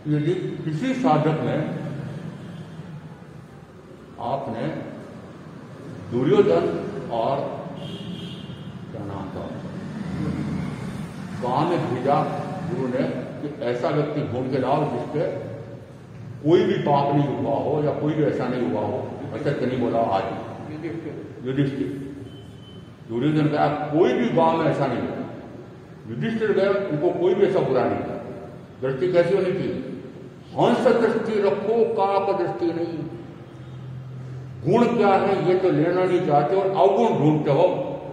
यदि किसी साधक में आपने दुर्योधन और क्या नाम था गांव में भेजा गुरु ने कि ऐसा व्यक्ति ढूंढ के लाओ जिसके कोई भी पाप नहीं हुआ हो या कोई भी ऐसा नहीं हुआ हो। अच्छा नहीं बोला आज युधिष्ठिर, दुर्योधन गया, कोई भी गांव में ऐसा नहीं हुआ। युधिष्ठिर गए, उनको कोई भी ऐसा बुरा नहीं था। दृष्टि कैसी होनी चाहिए, हंस दृष्टि रखो, काक दृष्टि नहीं। गुण क्या है ये तो लेना नहीं चाहते और अवगुण ढूंढते हो,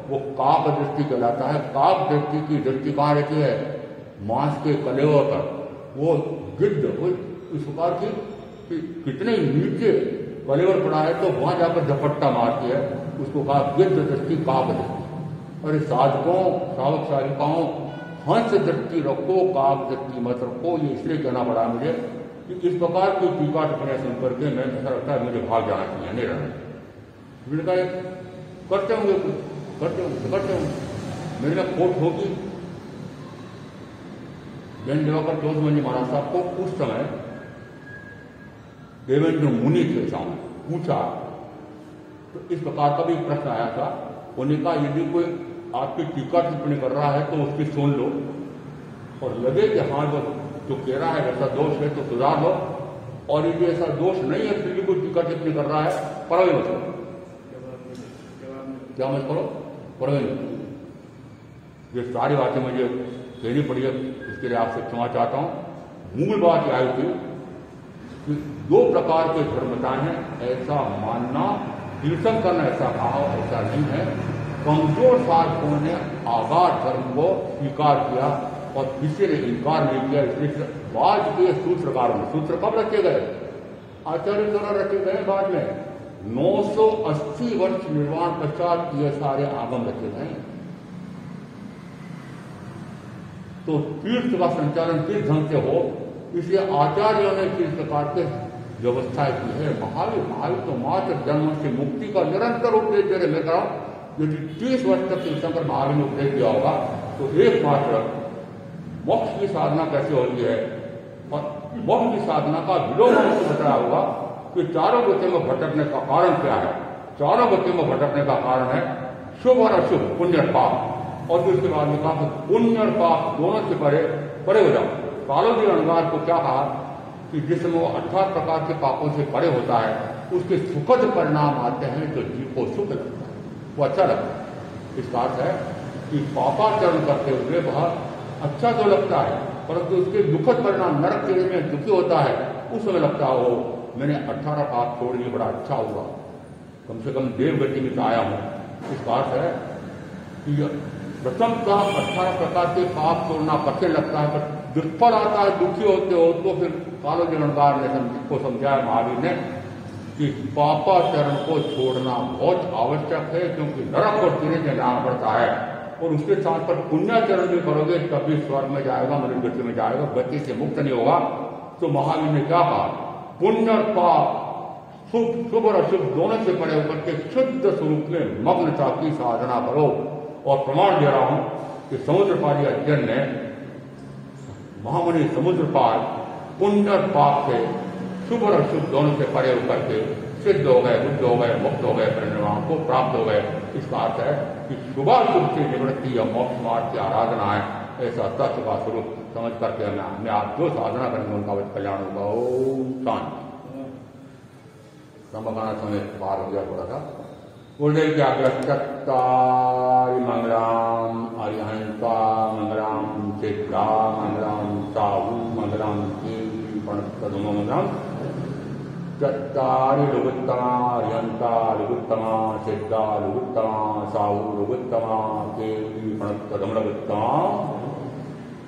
वो काक दृष्टि कहलाता है। काक दृष्टि की दृष्टि कहाँ रहती है, मांस के कलेवर पर। वो गिद्ध वो इस प्रकार की कितने नीचे कलेवर पड़ा है तो वहां जाकर झपट्टा मारती है, उसको कहा गिद्ध दृष्टि, काक दृष्टि। अरे साधकों, श्रावक साधिकाओं, हंस दृष्टि रखो, काक दृष्टि मत रखो। ये इसलिए कहना पड़ा मुझे कि इस प्रकार की टीका टिप्पणियां सुन करके मैं ऐसा लगता है मुझे भाग जाना चाहिए, नहीं रहना चाहिए। करते होंगे कुछ, करते होंगे मेरे में खोट होगी। जैन दिवाकर चौधरी महाराज साहब को उस समय देवेंद्र मुनि के सामने पूछा तो इस प्रकार का भी प्रश्न आया था। उन्होंने कहा यदि कोई आपकी टीका टिप्पणी कर रहा है तो उसकी सुन लो, और लगे कि हाँ जो कह रहा है ऐसा दोष है तो सुधार लो, और यदि ऐसा दोष नहीं है फिर भी कोई टीका टिप्पणी कर रहा है परवाही मत करो। क्या मत करो, परवाही मत करो। ये सारी बातें मुझे कहनी पड़ी है, इसके लिए आपसे क्षमा चाहता हूं। मूल बात यह आई थी कि 2 प्रकार के धर्मताएं हैं, ऐसा मानना, कीर्तन करना ऐसा भाव ऐसा नहीं है। कमजोर साधकों ने आगाध धर्म को स्वीकार किया और किसी ने इनकार नहीं किया। इसलिए बाद के सूत्रकारों में, सूत्र कब रखे गए, आचार्य द्वारा रखे गए बाद में 980 वर्ष निर्वाण पश्चात ये सारे आगम रखे गए। तो तीर्थ का संचालन किस ढंग से हो, इसलिए आचार्यों ने किस प्रकार के व्यवस्था की है। महावीर तो मात्र जन्म से मुक्ति का निरंतर उपदेश दे रहे। मैं कह रहा हूं यदि 30 वर्ष तक शिवशंकर महावीर ने उपदेश दिया होगा तो एकमात्र मोक्ष की साधना कैसे होती है, और मोक्ष की साधना का विलोम बताया होगा कि चारों गतियों में भटकने का कारण क्या है। चारों गतियों में भटकने का कारण है शुभ और अशुभ, पुण्य और पाप। और फिर उसके बाद में कहा पुण्य और पाप दोनों से परे हो जाओ। कालोजी अणगार को क्या कहा कि जिसमें वो 18 प्रकार के पापों से परे होता है उसके सुखद परिणाम आते हैं जो जीव को सुख लगता है, वो अच्छा लगता है। इसका अर्थ है कि पापाचरण करते हुए वह अच्छा तो लगता है, परंतु उसके दुखद परिणाम नरक के में दुखी होता है। उस समय लगता हो मैंने 18 पाप छोड़ दिए, बड़ा अच्छा हुआ, कम से कम देवगति में तो आया हूं। इसका अर्थ है कि प्रथम का 18 प्रकार के पाप छोड़ना कठिन लगता है, पर दुष्फल आता है, दुखी होते हो। तो फिर कालोजनकार ने को समझाया महावीर ने कि पापाचरण को छोड़ना बहुत आवश्यक है, क्योंकि नरक और तीन जाना पड़ता है। और उसके साथ पर पुण्याचरण भी करोगे तभी स्वर्ग में जाएगा, मनुष्य गति में जाएगा, गति से मुक्त नहीं होगा। तो महावीर ने क्या कहा, पुण्य और पाप, शुभ और अशुभ दोनों से परे होकर के शुद्ध स्वरूप में मग्नता की साधना करो। और प्रमाण दे रहा हूं कि समुद्रपाली अध्ययन ने महामुनि समुद्रपाल पुण्य और पाप से शुभ और अशुभ दोनों से परे होकर के सिद्ध हो गए, बुद्ध हो गए, मुक्त हो गए, परिणाम को प्राप्त हो गए। इसका अर्थ है कि शुभाशुभ से निवृत्ति या मोक्ष मार्ग की आराधना है, ऐसा तत्व का स्वरूप समझ करके हमें आप जो साधना करेंगे उनका कल्याण होगा। ओम शांति। संभवना समय पार हो गया थोड़ा सा। गुरुदेव की आज्ञा चत्तारि मंगलाम अरिहंता मंगलाम चित्ता मंगलाम साहू मंगलाम केवली प्रणतम मंगलाम चत्तारि लघुत्तमा अरिहंता लघुत्तमा चित्ता लघुत्तमा साहू लघुत्तमा केवली प्रणतम लघुत्तमा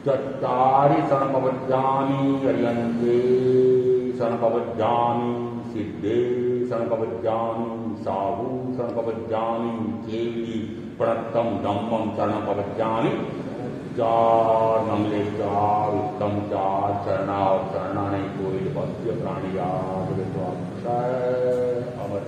चत्तारि सनपवज्जामि अरिहन्ते सनपवज्जामि सिद्धे सनपवज्जामि साहू सनपवज्जामि केवली प्रणतम धम्मम शरणपवज्जामि। चार मंगले, चार उत्तम, चार शरणा और शरणा नहीं कोई, पश्य प्राणिया अमर।